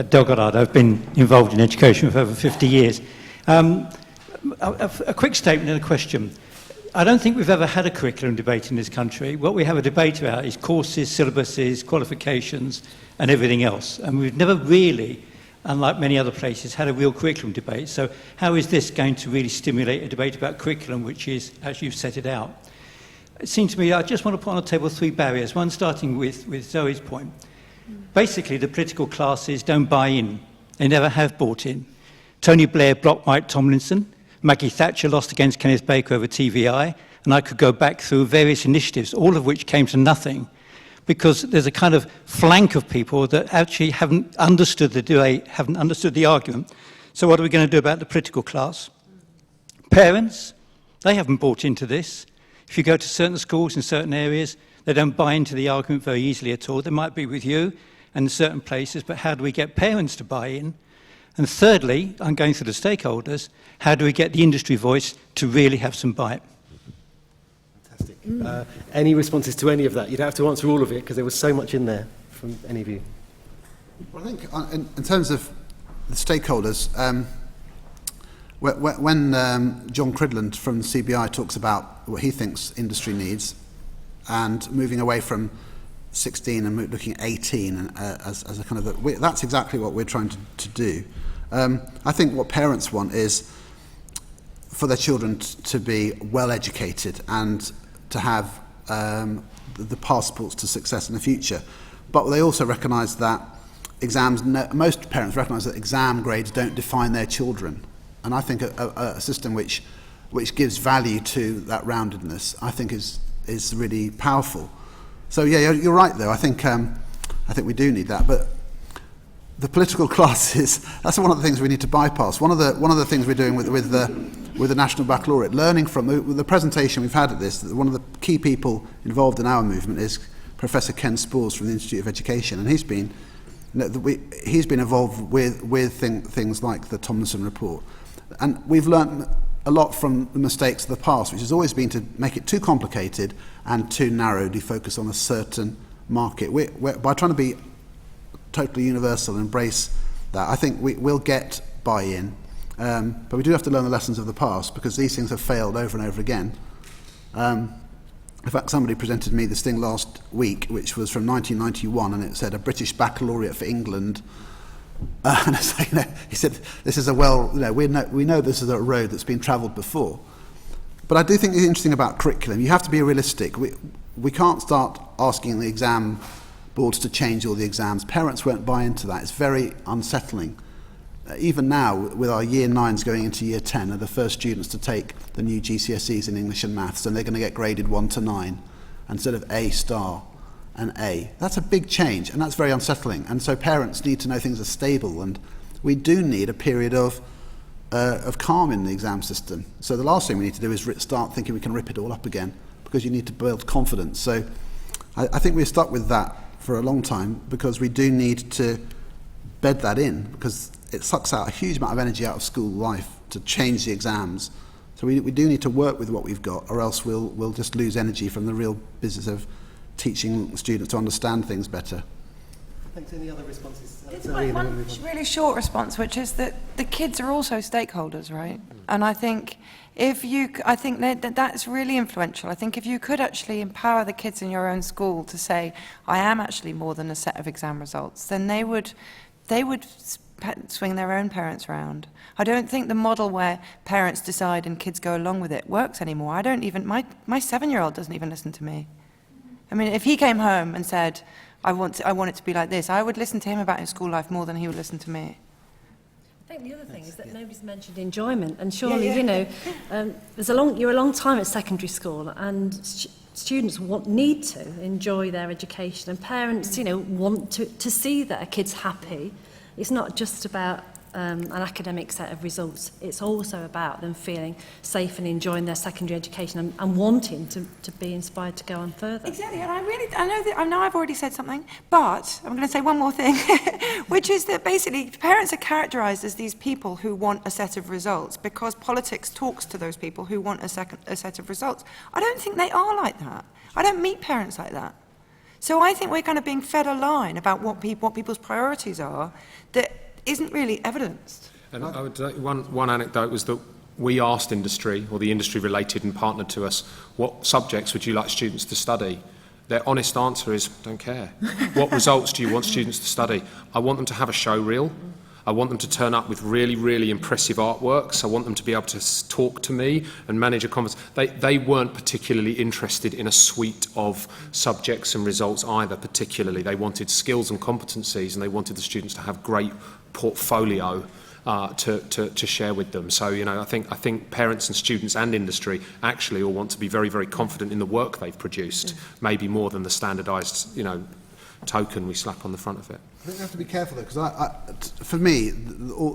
Del Goddard. I've been involved in education for over 50 years. A quick statement and a question. I don't think we've ever had a curriculum debate in this country. What we have a debate about is courses, syllabuses, qualifications, and everything else. And we've never really, unlike many other places, had a real curriculum debate. So how is this going to really stimulate a debate about curriculum, which is, as you've set it out? It seems to me, I just want to put on the table 3 barriers. One, starting with Zoe's point. Basically, the political classes don't buy in. They never have bought in. Tony Blair blocked Mike Tomlinson. Maggie Thatcher lost against Kenneth Baker over TVI. And I could go back through various initiatives, all of which came to nothing, because there's a kind of flank of people that actually haven't understood the debate, haven't understood the argument. So what are we going to do about the political class? Parents, they haven't bought into this. If you go to certain schools in certain areas, they don't buy into the argument very easily at all. They might be with you and in certain places, but how do we get parents to buy in? And thirdly, I'm going through the stakeholders, how do we get the industry voice to really have some bite? Fantastic. Any responses to any of that? You'd have to answer all of it because there was so much in there from any of you. Well, I think in terms of the stakeholders, when John Cridland from the CBI talks about what he thinks industry needs and moving away from 16 and looking at 18 as a kind of that's exactly what we're trying to do. I think what parents want is for their children to be well educated and to have the passports to success in the future. But they also recognise that most parents recognise that exam grades don't define their children. And I think a system which gives value to that roundedness, I think is really powerful. So yeah, you're right though. I think we do need that. But the political classes, that's one of the things we need to bypass. One of the things we're doing with the National Baccalaureate, learning from the presentation we've had at this, one of the key people involved in our movement is Professor Ken Spores from the Institute of Education, and he's been involved with things like the Tomlinson report. And we've learned a lot from the mistakes of the past, which has always been to make it too complicated and too narrowly focus on a certain market. By trying to be totally universal and embrace that, I think we'll get buy-in. But we do have to learn the lessons of the past, because these things have failed over and over again. In fact, somebody presented me this thing last week, which was from 1991, and it said a British baccalaureate for England. And it's like, he said, "This is we know this is a road that's been travelled before." But I do think it's interesting about curriculum. You have to be realistic. We can't start asking the exam boards to change all the exams. Parents won't buy into that. It's very unsettling. Even now, with our year 9s going into year 10, are the first students to take the new GCSEs in English and Maths, and they're going to get graded 1 to 9 instead of A star and A. That's a big change, and that's very unsettling. And so parents need to know things are stable, and we do need a period of calm in the exam system. So the last thing we need to do is start thinking we can rip it all up again, because you need to build confidence. So I think we're stuck with that for a long time, because we do need to bed that in, because it sucks out a huge amount of energy out of school life to change the exams. So we do need to work with what we've got, or else we'll just lose energy from the real business of teaching students to understand things better. Thanks. Any other responses? It's one really short response, which is that the kids are also stakeholders, right? And I think that's really influential. I think if you could actually empower the kids in your own school to say, I am actually more than a set of exam results, then they would swing their own parents around. I don't think the model where parents decide and kids go along with it works anymore. My 7-year-old doesn't even listen to me. I mean, if he came home and said, I want it to be like this, I would listen to him about his school life more than he would listen to me. think the other thing is that nobody's mentioned enjoyment, and surely, you know, you're a long time at secondary school, and students need to enjoy their education, and parents, you know, want to see their kids happy. It's not just about an academic set of results. It's also about them feeling safe and enjoying their secondary education and wanting to be inspired to go on further. Exactly, and I know I've already said something, but I'm going to say one more thing, which is that basically parents are characterised as these people who want a set of results because politics talks to those people who want a set of results. I don't think they are like that. I don't meet parents like that. So I think we're kind of being fed a line about what people's priorities are that isn't really evidenced. And I would one anecdote was that we asked industry, or the industry related and partnered to us, what subjects would you like students to study? Their honest answer is, don't care. What results do you want students to study? I want them to have a show reel. I want them to turn up with really, really impressive artworks. I want them to be able to talk to me and manage a conversation. They weren't particularly interested in a suite of subjects and results either, particularly. They wanted skills and competencies, and they wanted the students to have great portfolio to share with them. So, you know, I think parents and students and industry actually all want to be very, very confident in the work they've produced, maybe more than the standardised, you know, token we slap on the front of it. I think we have to be careful though, because for me,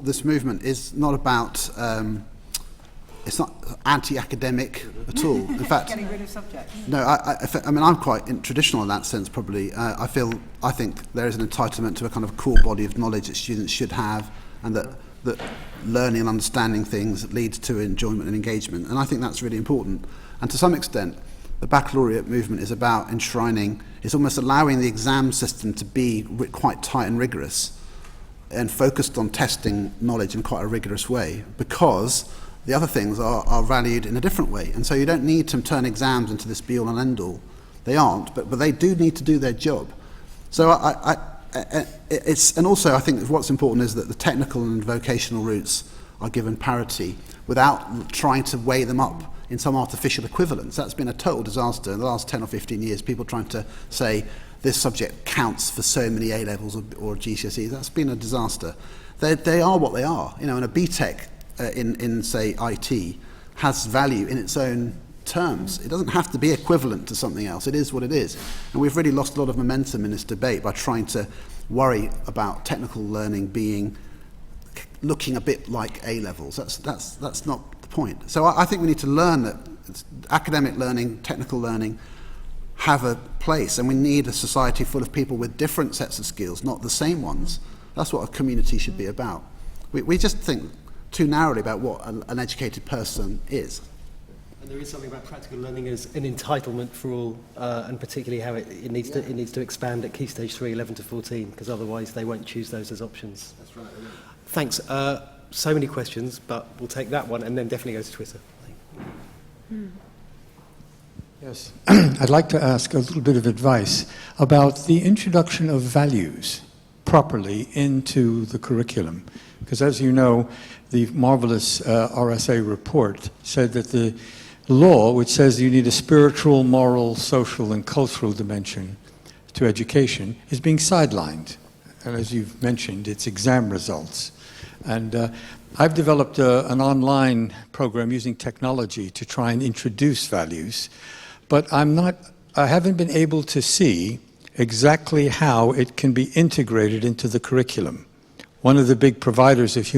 this movement is not about, it's not anti-academic at all. In fact, Getting rid of subjects. no, I mean, I'm quite traditional in that sense, probably. I think there is an entitlement to a kind of core body of knowledge that students should have, and that learning and understanding things leads to enjoyment and engagement. And I think that's really important. And to some extent, the baccalaureate movement is about enshrining, it's almost allowing the exam system to be quite tight and rigorous and focused on testing knowledge in quite a rigorous way, because the other things are valued in a different way. And so you don't need to turn exams into this be-all and end-all. They aren't, but they do need to do their job. So and also I think what's important is that the technical and vocational routes are given parity without trying to weigh them up in some artificial equivalence. That's been a total disaster in the last 10 or 15 years, people trying to say this subject counts for so many A-levels or GCSEs. That's been a disaster. They are what they are. You know, and a BTEC in say, IT has value in its own terms. It doesn't have to be equivalent to something else. It is what it is. And we've really lost a lot of momentum in this debate by trying to worry about technical learning looking a bit like A-levels. That's not the point. So I think we need to learn that academic learning, technical learning have a place, and we need a society full of people with different sets of skills, not the same ones. That's what a community should be about. We just think too narrowly about what an educated person is. And there is something about practical learning as an entitlement for all, and particularly how it needs to expand at Key Stage 3, 11 to 14, because otherwise they won't choose those as options. That's right. Thanks. So many questions, but we'll take that one and then definitely go to Twitter. Yes, I'd like to ask a little bit of advice about the introduction of values properly into the curriculum. Because as you know, the marvelous RSA report said that the law, which says you need a spiritual, moral, social, and cultural dimension to education, is being sidelined. And as you've mentioned, it's exam results. And I've developed an online program using technology to try and introduce values, but I haven't been able to see exactly how it can be integrated into the curriculum. One of the big providers of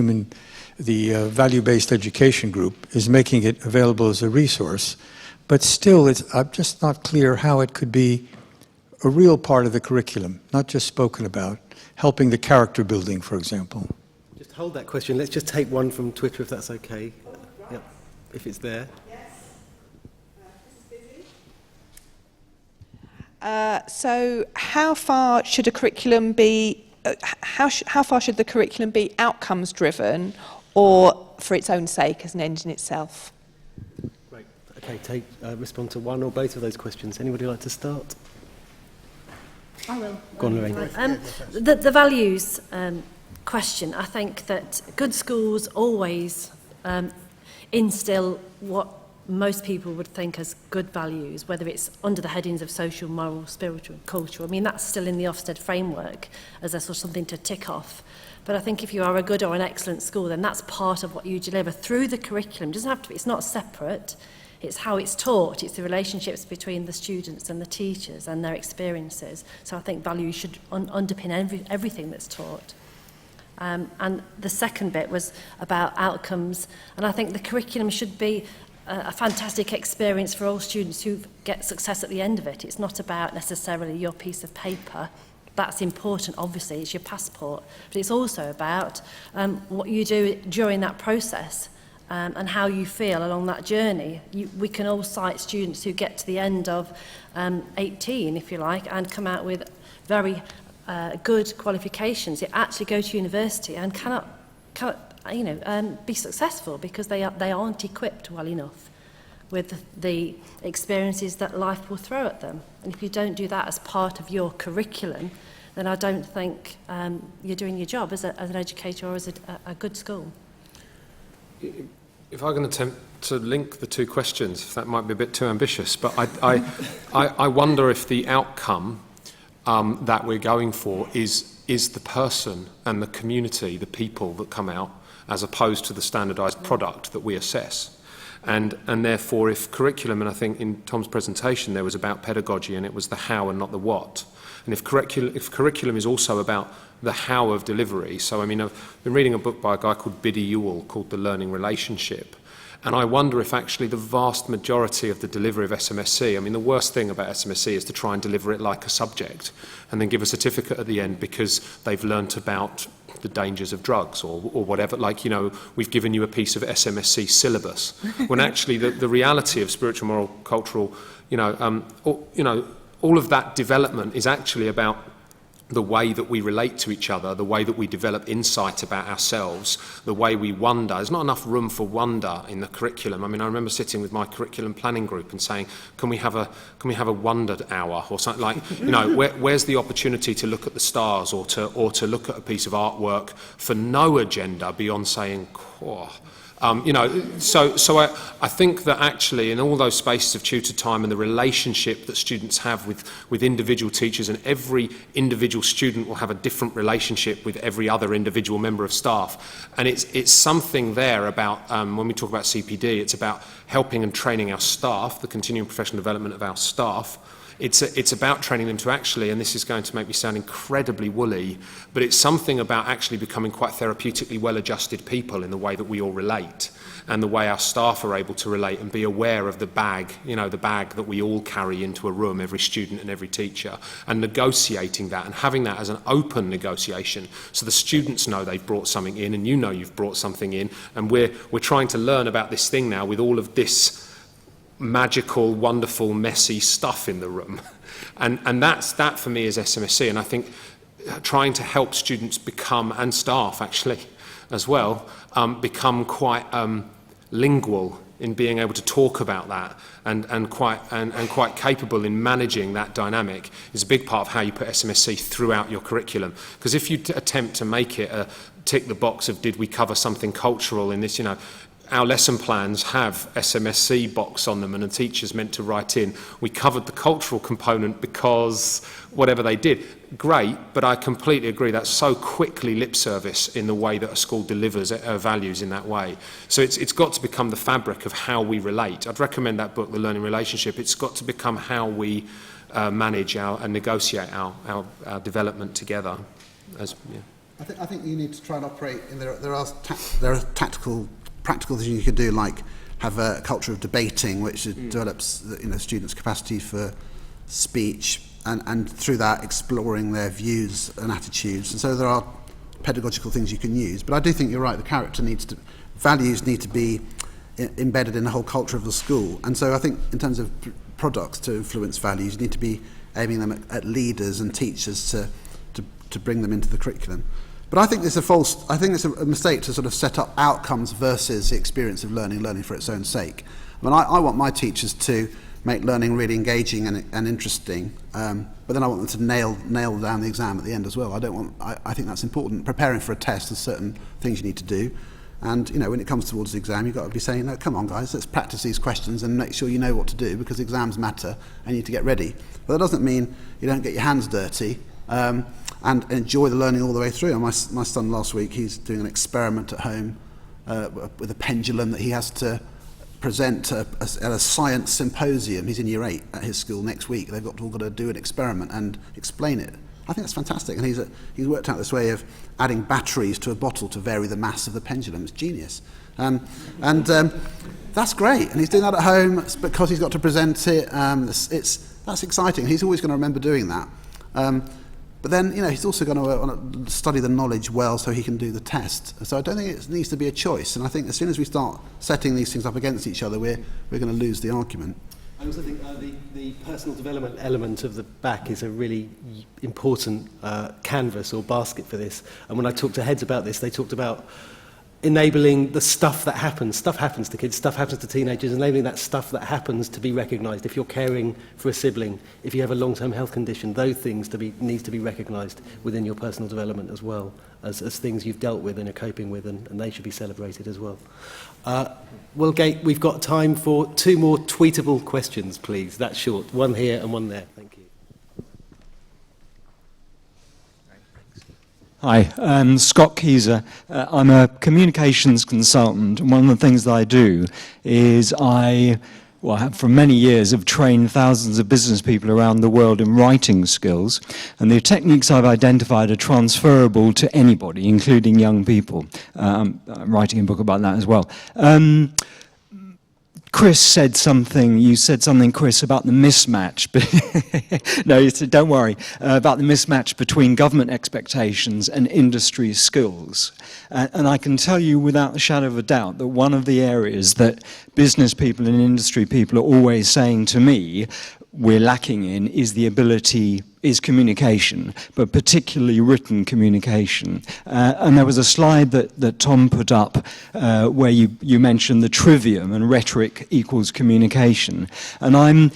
the value-based education group is making it available as a resource, but still I'm just not clear how it could be a real part of the curriculum, not just spoken about, helping the character building, for example. Just hold that question. Let's just take one from Twitter, if that's okay. Yep, if it's there. So how far should a curriculum be, how far should the curriculum be outcomes driven or for its own sake as an end in itself? Great. Okay, respond to one or both of those questions. Anybody like to start? I will. Go on, Lorraine. The values question, I think that good schools always instill what most people would think as good values, whether it's under the headings of social, moral, spiritual, cultural. I mean, that's still in the Ofsted framework as a sort of something to tick off. But I think if you are a good or an excellent school, then that's part of what you deliver through the curriculum. It doesn't have to be, it's not separate. It's how it's taught. It's the relationships between the students and the teachers and their experiences. So I think values should underpin everything that's taught. And the second bit was about outcomes. And I think the curriculum should be a fantastic experience for all students who get success at the end of it. It's not about necessarily your piece of paper. That's important, obviously, it's your passport. But it's also about what you do during that process and how you feel along that journey. We can all cite students who get to the end of 18, if you like, and come out with very good qualifications. They actually go to university and cannot be successful because they aren't equipped well enough with the experiences that life will throw at them. And if you don't do that as part of your curriculum, then I don't think you're doing your job as an educator or as a good school. If I can attempt to link the two questions, if that might be a bit too ambitious, but I wonder if the outcome that we're going for is the person and the community, the people that come out, as opposed to the standardised product that we assess. And therefore, if curriculum, and I think in Tom's presentation there was about pedagogy and it was the how and not the what, and if curriculum is also about the how of delivery, so I mean I've been reading a book by a guy called Biddy Ewell called The Learning Relationship, and I wonder if actually the vast majority of the delivery of SMSC, I mean the worst thing about SMSC is to try and deliver it like a subject and then give a certificate at the end because they've learnt about the dangers of drugs or whatever, like, you know, we've given you a piece of SMSC syllabus, when actually the reality of spiritual, moral, cultural, all of that development is actually about the way that we relate to each other, the way that we develop insight about ourselves, the way we wonder. There's not enough room for wonder in the curriculum. I mean, I remember sitting with my curriculum planning group and saying, can we have a wondered hour or something, like, you know, where's the opportunity to look at the stars or to look at a piece of artwork for no agenda beyond saying, oh. So I think that actually in all those spaces of tutor time and the relationship that students have with individual teachers, and every individual student will have a different relationship with every other individual member of staff, and it's something there about, when we talk about CPD, it's about helping and training our staff, the continuing professional development of our staff. It's about training them to actually, and this is going to make me sound incredibly woolly, but it's something about actually becoming quite therapeutically well-adjusted people in the way that we all relate, and the way our staff are able to relate and be aware of the bag, you know, the bag that we all carry into a room, every student and every teacher, and negotiating that and having that as an open negotiation, so the students know they've brought something in and you know you've brought something in, and we're trying to learn about this thing now with all of this magical, wonderful, messy stuff in the room. And that for me is SMSC, and I think trying to help students become, and staff actually as well, become quite lingual in being able to talk about that and quite capable in managing that dynamic is a big part of how you put SMSC throughout your curriculum. Because if you attempt to make it a tick the box of did we cover something cultural in this, you know, our lesson plans have SMSC box on them and the teacher's meant to write in, we covered the cultural component because whatever they did. Great, but I completely agree that's so quickly lip service in the way that a school delivers values in that way. So it's got to become the fabric of how we relate. I'd recommend that book, The Learning Relationship. It's got to become how we manage and negotiate our development together. I think you need to try and operate, and there are practical things you could do, like have a culture of debating, which develops students' capacity for speech, and through that exploring their views and attitudes. And so there are pedagogical things you can use. But I do think you're right, values need to be embedded in the whole culture of the school. And so I think in terms of products to influence values, you need to be aiming them at leaders and teachers to bring them into the curriculum. But I think it's a mistake to sort of set up outcomes versus the experience of learning for its own sake. I mean, I want my teachers to make learning really engaging and interesting, but then I want them to nail down the exam at the end as well. I think that's important. Preparing for a test, there's certain things you need to do. And, when it comes towards the exam, you've got to be saying, no, come on, guys, let's practice these questions and make sure you know what to do, because exams matter and you need to get ready. But that doesn't mean you don't get your hands dirty. and enjoy the learning all the way through. And my son last week, he's doing an experiment at home with a pendulum that he has to present at a science symposium. He's in year 8 at his school next week. They've all got to do an experiment and explain it. I think that's fantastic. And he's worked out this way of adding batteries to a bottle to vary the mass of the pendulum. It's genius. That's great. And he's doing that at home because he's got to present it. That's exciting. He's always going to remember doing that. But then, he's also going to study the knowledge well so he can do the test. So I don't think it needs to be a choice. And I think as soon as we start setting these things up against each other, we're going to lose the argument. I also think the personal development element of the back is a really important canvas or basket for this. And when I talked to heads about this, they talked about enabling the stuff that happens. Stuff happens to kids, stuff happens to teenagers, enabling that stuff that happens to be recognised. If you're caring for a sibling, if you have a long-term health condition, those things needs to be recognised within your personal development as well, as things you've dealt with and are coping with, and they should be celebrated as well. Gate, we've got time for 2 more tweetable questions, please. That's short. One here and one there. Thank you. Hi, Scott Keyser. I'm a communications consultant, and one of the things that I do is I have for many years have trained thousands of business people around the world in writing skills, and the techniques I've identified are transferable to anybody, including young people. I'm writing a book about that as well. Chris said something, you said something, Chris, about the mismatch. No, you said, don't worry, about the mismatch between government expectations and industry skills. And I can tell you without a shadow of a doubt that one of the areas that business people and industry people are always saying to me we're lacking in is communication, but particularly written communication. And there was a slide that Tom put up where you mentioned the trivium and rhetoric equals communication. And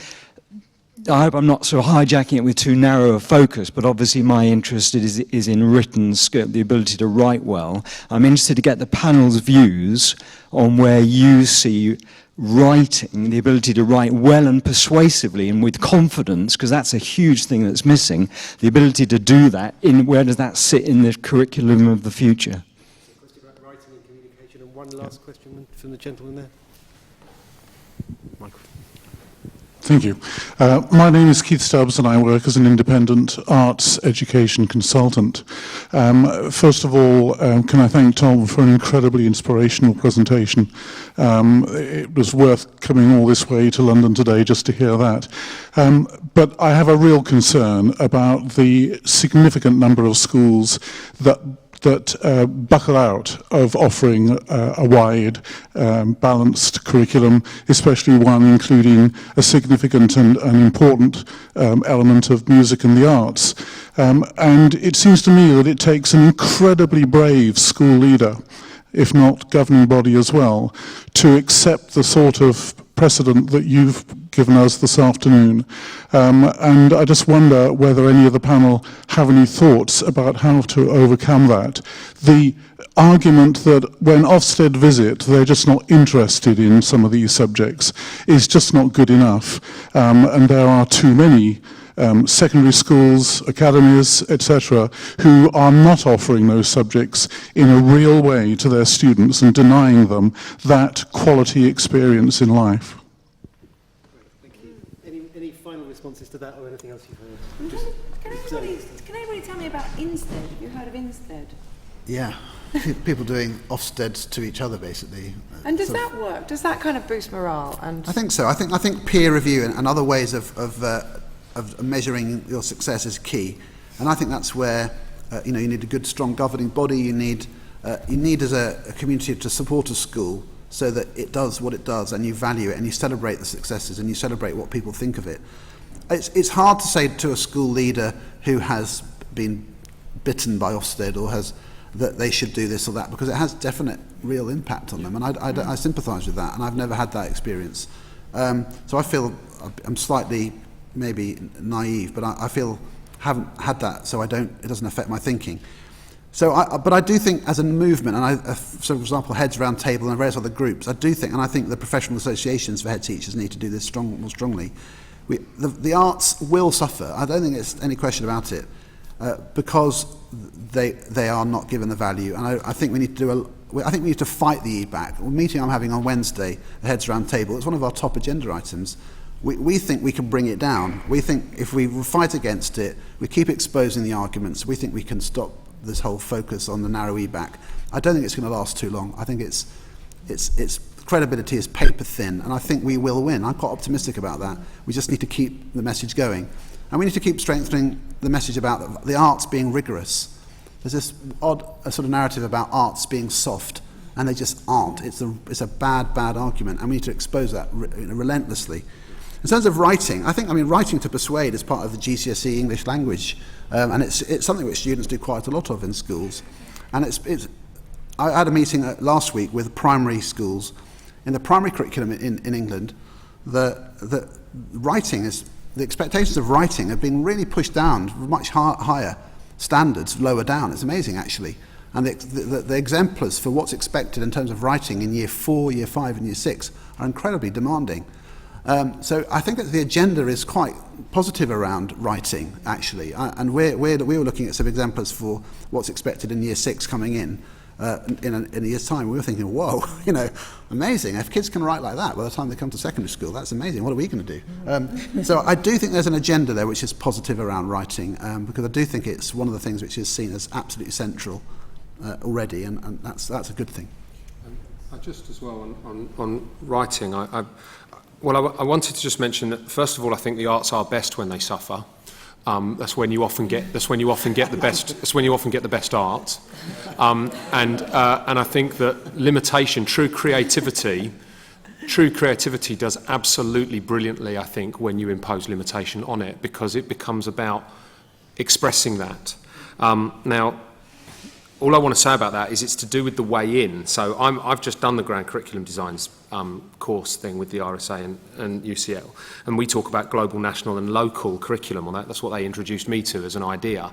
I hope I'm not sort of hijacking it with too narrow a focus, but obviously my interest is in written skill, the ability to write well. I'm interested to get the panel's views on where you see writing, the ability to write well and persuasively and with confidence, because that's a huge thing that's missing, the ability to do that, where does that sit in the curriculum of the future? A question about writing and communication, and one last question from the gentleman there. Michael. Thank you. My name is Keith Stubbs and I work as an independent arts education consultant. First of all, can I thank Tom for an incredibly inspirational presentation. It was worth coming all this way to London today just to hear that. But I have a real concern about the significant number of schools that buckle out of offering a wide, balanced curriculum, especially one including a significant and important element of music and the arts. And it seems to me that it takes an incredibly brave school leader, if not governing body as well, to accept the sort of precedent that you've given us this afternoon. And I just wonder whether any of the panel have any thoughts about how to overcome that. The argument that when Ofsted visit, they're just not interested in some of these subjects is just not good enough. And there are too many secondary schools, academies, etc., who are not offering those subjects in a real way to their students and denying them that quality experience in life. Thank you. Any final responses to that or anything else you've heard? Can anybody tell me about Instead? Have you heard of Instead? Yeah, people doing Ofsteds to each other, basically. And does that work? Does that kind of boost morale? And I think so. I think peer review and other ways of measuring your success is key, and I think that's where you need a good, strong governing body. You need as a community to support a school so that it does what it does, and you value it, and you celebrate the successes, and you celebrate what people think of it. It's hard to say to a school leader who has been bitten by Ofsted or that they should do this or that, because it has definite real impact on them, and I sympathise with that, and I've never had that experience. So I feel I'm slightly maybe naive, but I feel haven't had that, so it doesn't affect my thinking. But I do think as a movement, and so for example, Heads Round Table and various other groups, I think the professional associations for head teachers need to do this more strongly. The arts will suffer. I don't think there's any question about it. because they are not given the value. And I think we need to I think we need to fight the EBAC. A meeting I'm having on Wednesday, the Heads Round Table, it's one of our top agenda items. We think we can bring it down. We think if we fight against it, we keep exposing the arguments, we think we can stop this whole focus on the narrow EBAC. I don't think it's going to last too long. I think its credibility is paper thin, and I think we will win. I'm quite optimistic about that. We just need to keep the message going. And we need to keep strengthening the message about the arts being rigorous. There's this odd sort of narrative about arts being soft, and they just aren't. It's a bad argument, and we need to expose that relentlessly. In terms of writing, writing to persuade is part of the GCSE English language, and it's something which students do quite a lot of in schools. And I had a meeting last week with primary schools. In the primary curriculum in England, the expectations of writing have been really pushed down to much higher standards, lower down. It's amazing, actually. And the exemplars for what's expected in terms of writing in year 4, year 5 and year 6 are incredibly demanding. So I think that the agenda is quite positive around writing, actually. And we were looking at some exemplars for what's expected in year 6 coming in a year's time. We were thinking, whoa, amazing. If kids can write like that by the time they come to secondary school, that's amazing. What are we going to do? So I do think there's an agenda there which is positive around writing, because I do think it's one of the things which is seen as absolutely central already, and that's a good thing. Just as well on writing, I wanted to just mention that, first of all, I think the arts are best when they suffer. That's when you often get the best. That's when you often get the best art, and I think that limitation, true creativity does absolutely brilliantly. I think when you impose limitation on it, because it becomes about expressing that. Now, all I want to say about that is it's to do with the way in. So I've just done the Grand Curriculum Designs course thing with the RSA and UCL, and we talk about global, national and local curriculum on that. That's what they introduced me to as an idea.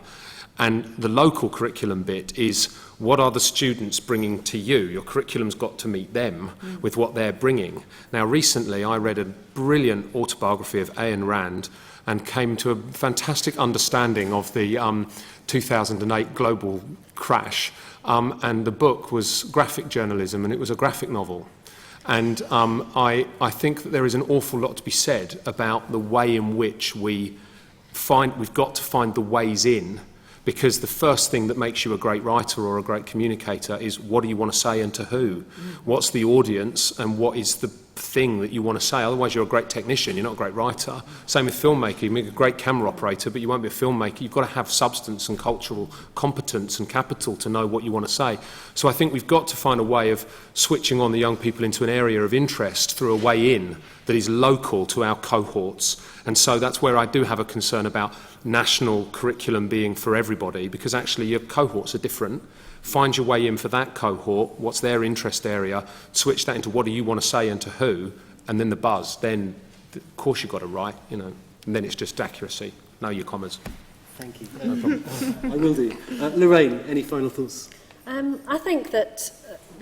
And the local curriculum bit is, what are the students bringing to you? Your curriculum's got to meet them with what they're bringing. Now, recently I read a brilliant autobiography of Ayn Rand and came to a fantastic understanding of the 2008 global crash, and the book was graphic journalism, and it was a graphic novel. And I think that there is an awful lot to be said about the way in which we've got to find the ways in, because the first thing that makes you a great writer or a great communicator is, what do you want to say and to who? What's the audience, and what is the thing that you want to say? Otherwise you're a great technician, you're not a great writer. Same with filmmaking. You make a great camera operator, but you won't be a filmmaker. You've got to have substance and cultural competence and capital to know what you want to say. So I think we've got to find a way of switching on the young people into an area of interest through a way in that is local to our cohorts. And so that's where I do have a concern about national curriculum being for everybody, because actually your cohorts are different. Find your way in for that cohort, what's their interest area, switch that into what do you want to say and to who, and then the buzz. Then, of course, you've got to write, and then it's just accuracy. Know your commas. Thank you. No problem. I will do. Lorraine, any final thoughts? I think that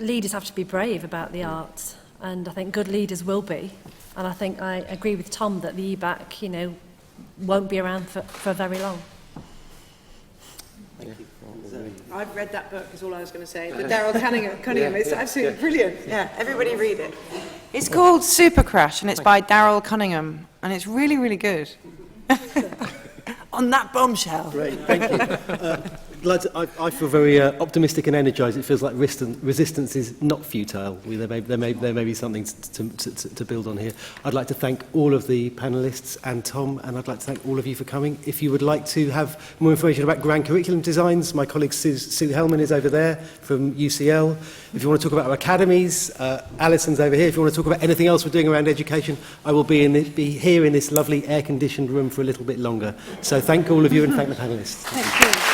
leaders have to be brave about the arts, and I think good leaders will be. And I think I agree with Tom that the EBAC, won't be around for very long. Thank you. I've read that book, is all I was going to say. The Daryl Cunningham. It's absolutely brilliant. Yeah, everybody read it. It's called Super Crash, and it's by Daryl Cunningham, and it's really, really good. On that bombshell. Great, thank you. I feel very optimistic and energised. It feels like resistance is not futile. There may be something to build on here. I'd like to thank all of the panellists and Tom, and I'd like to thank all of you for coming. If you would like to have more information about Grand Curriculum Designs, my colleague Sue Hellman is over there from UCL. If you want to talk about our academies, Alison's over here. If you want to talk about anything else we're doing around education, I will be here in this lovely air-conditioned room for a little bit longer. So thank all of you and thank the panellists. Thank you.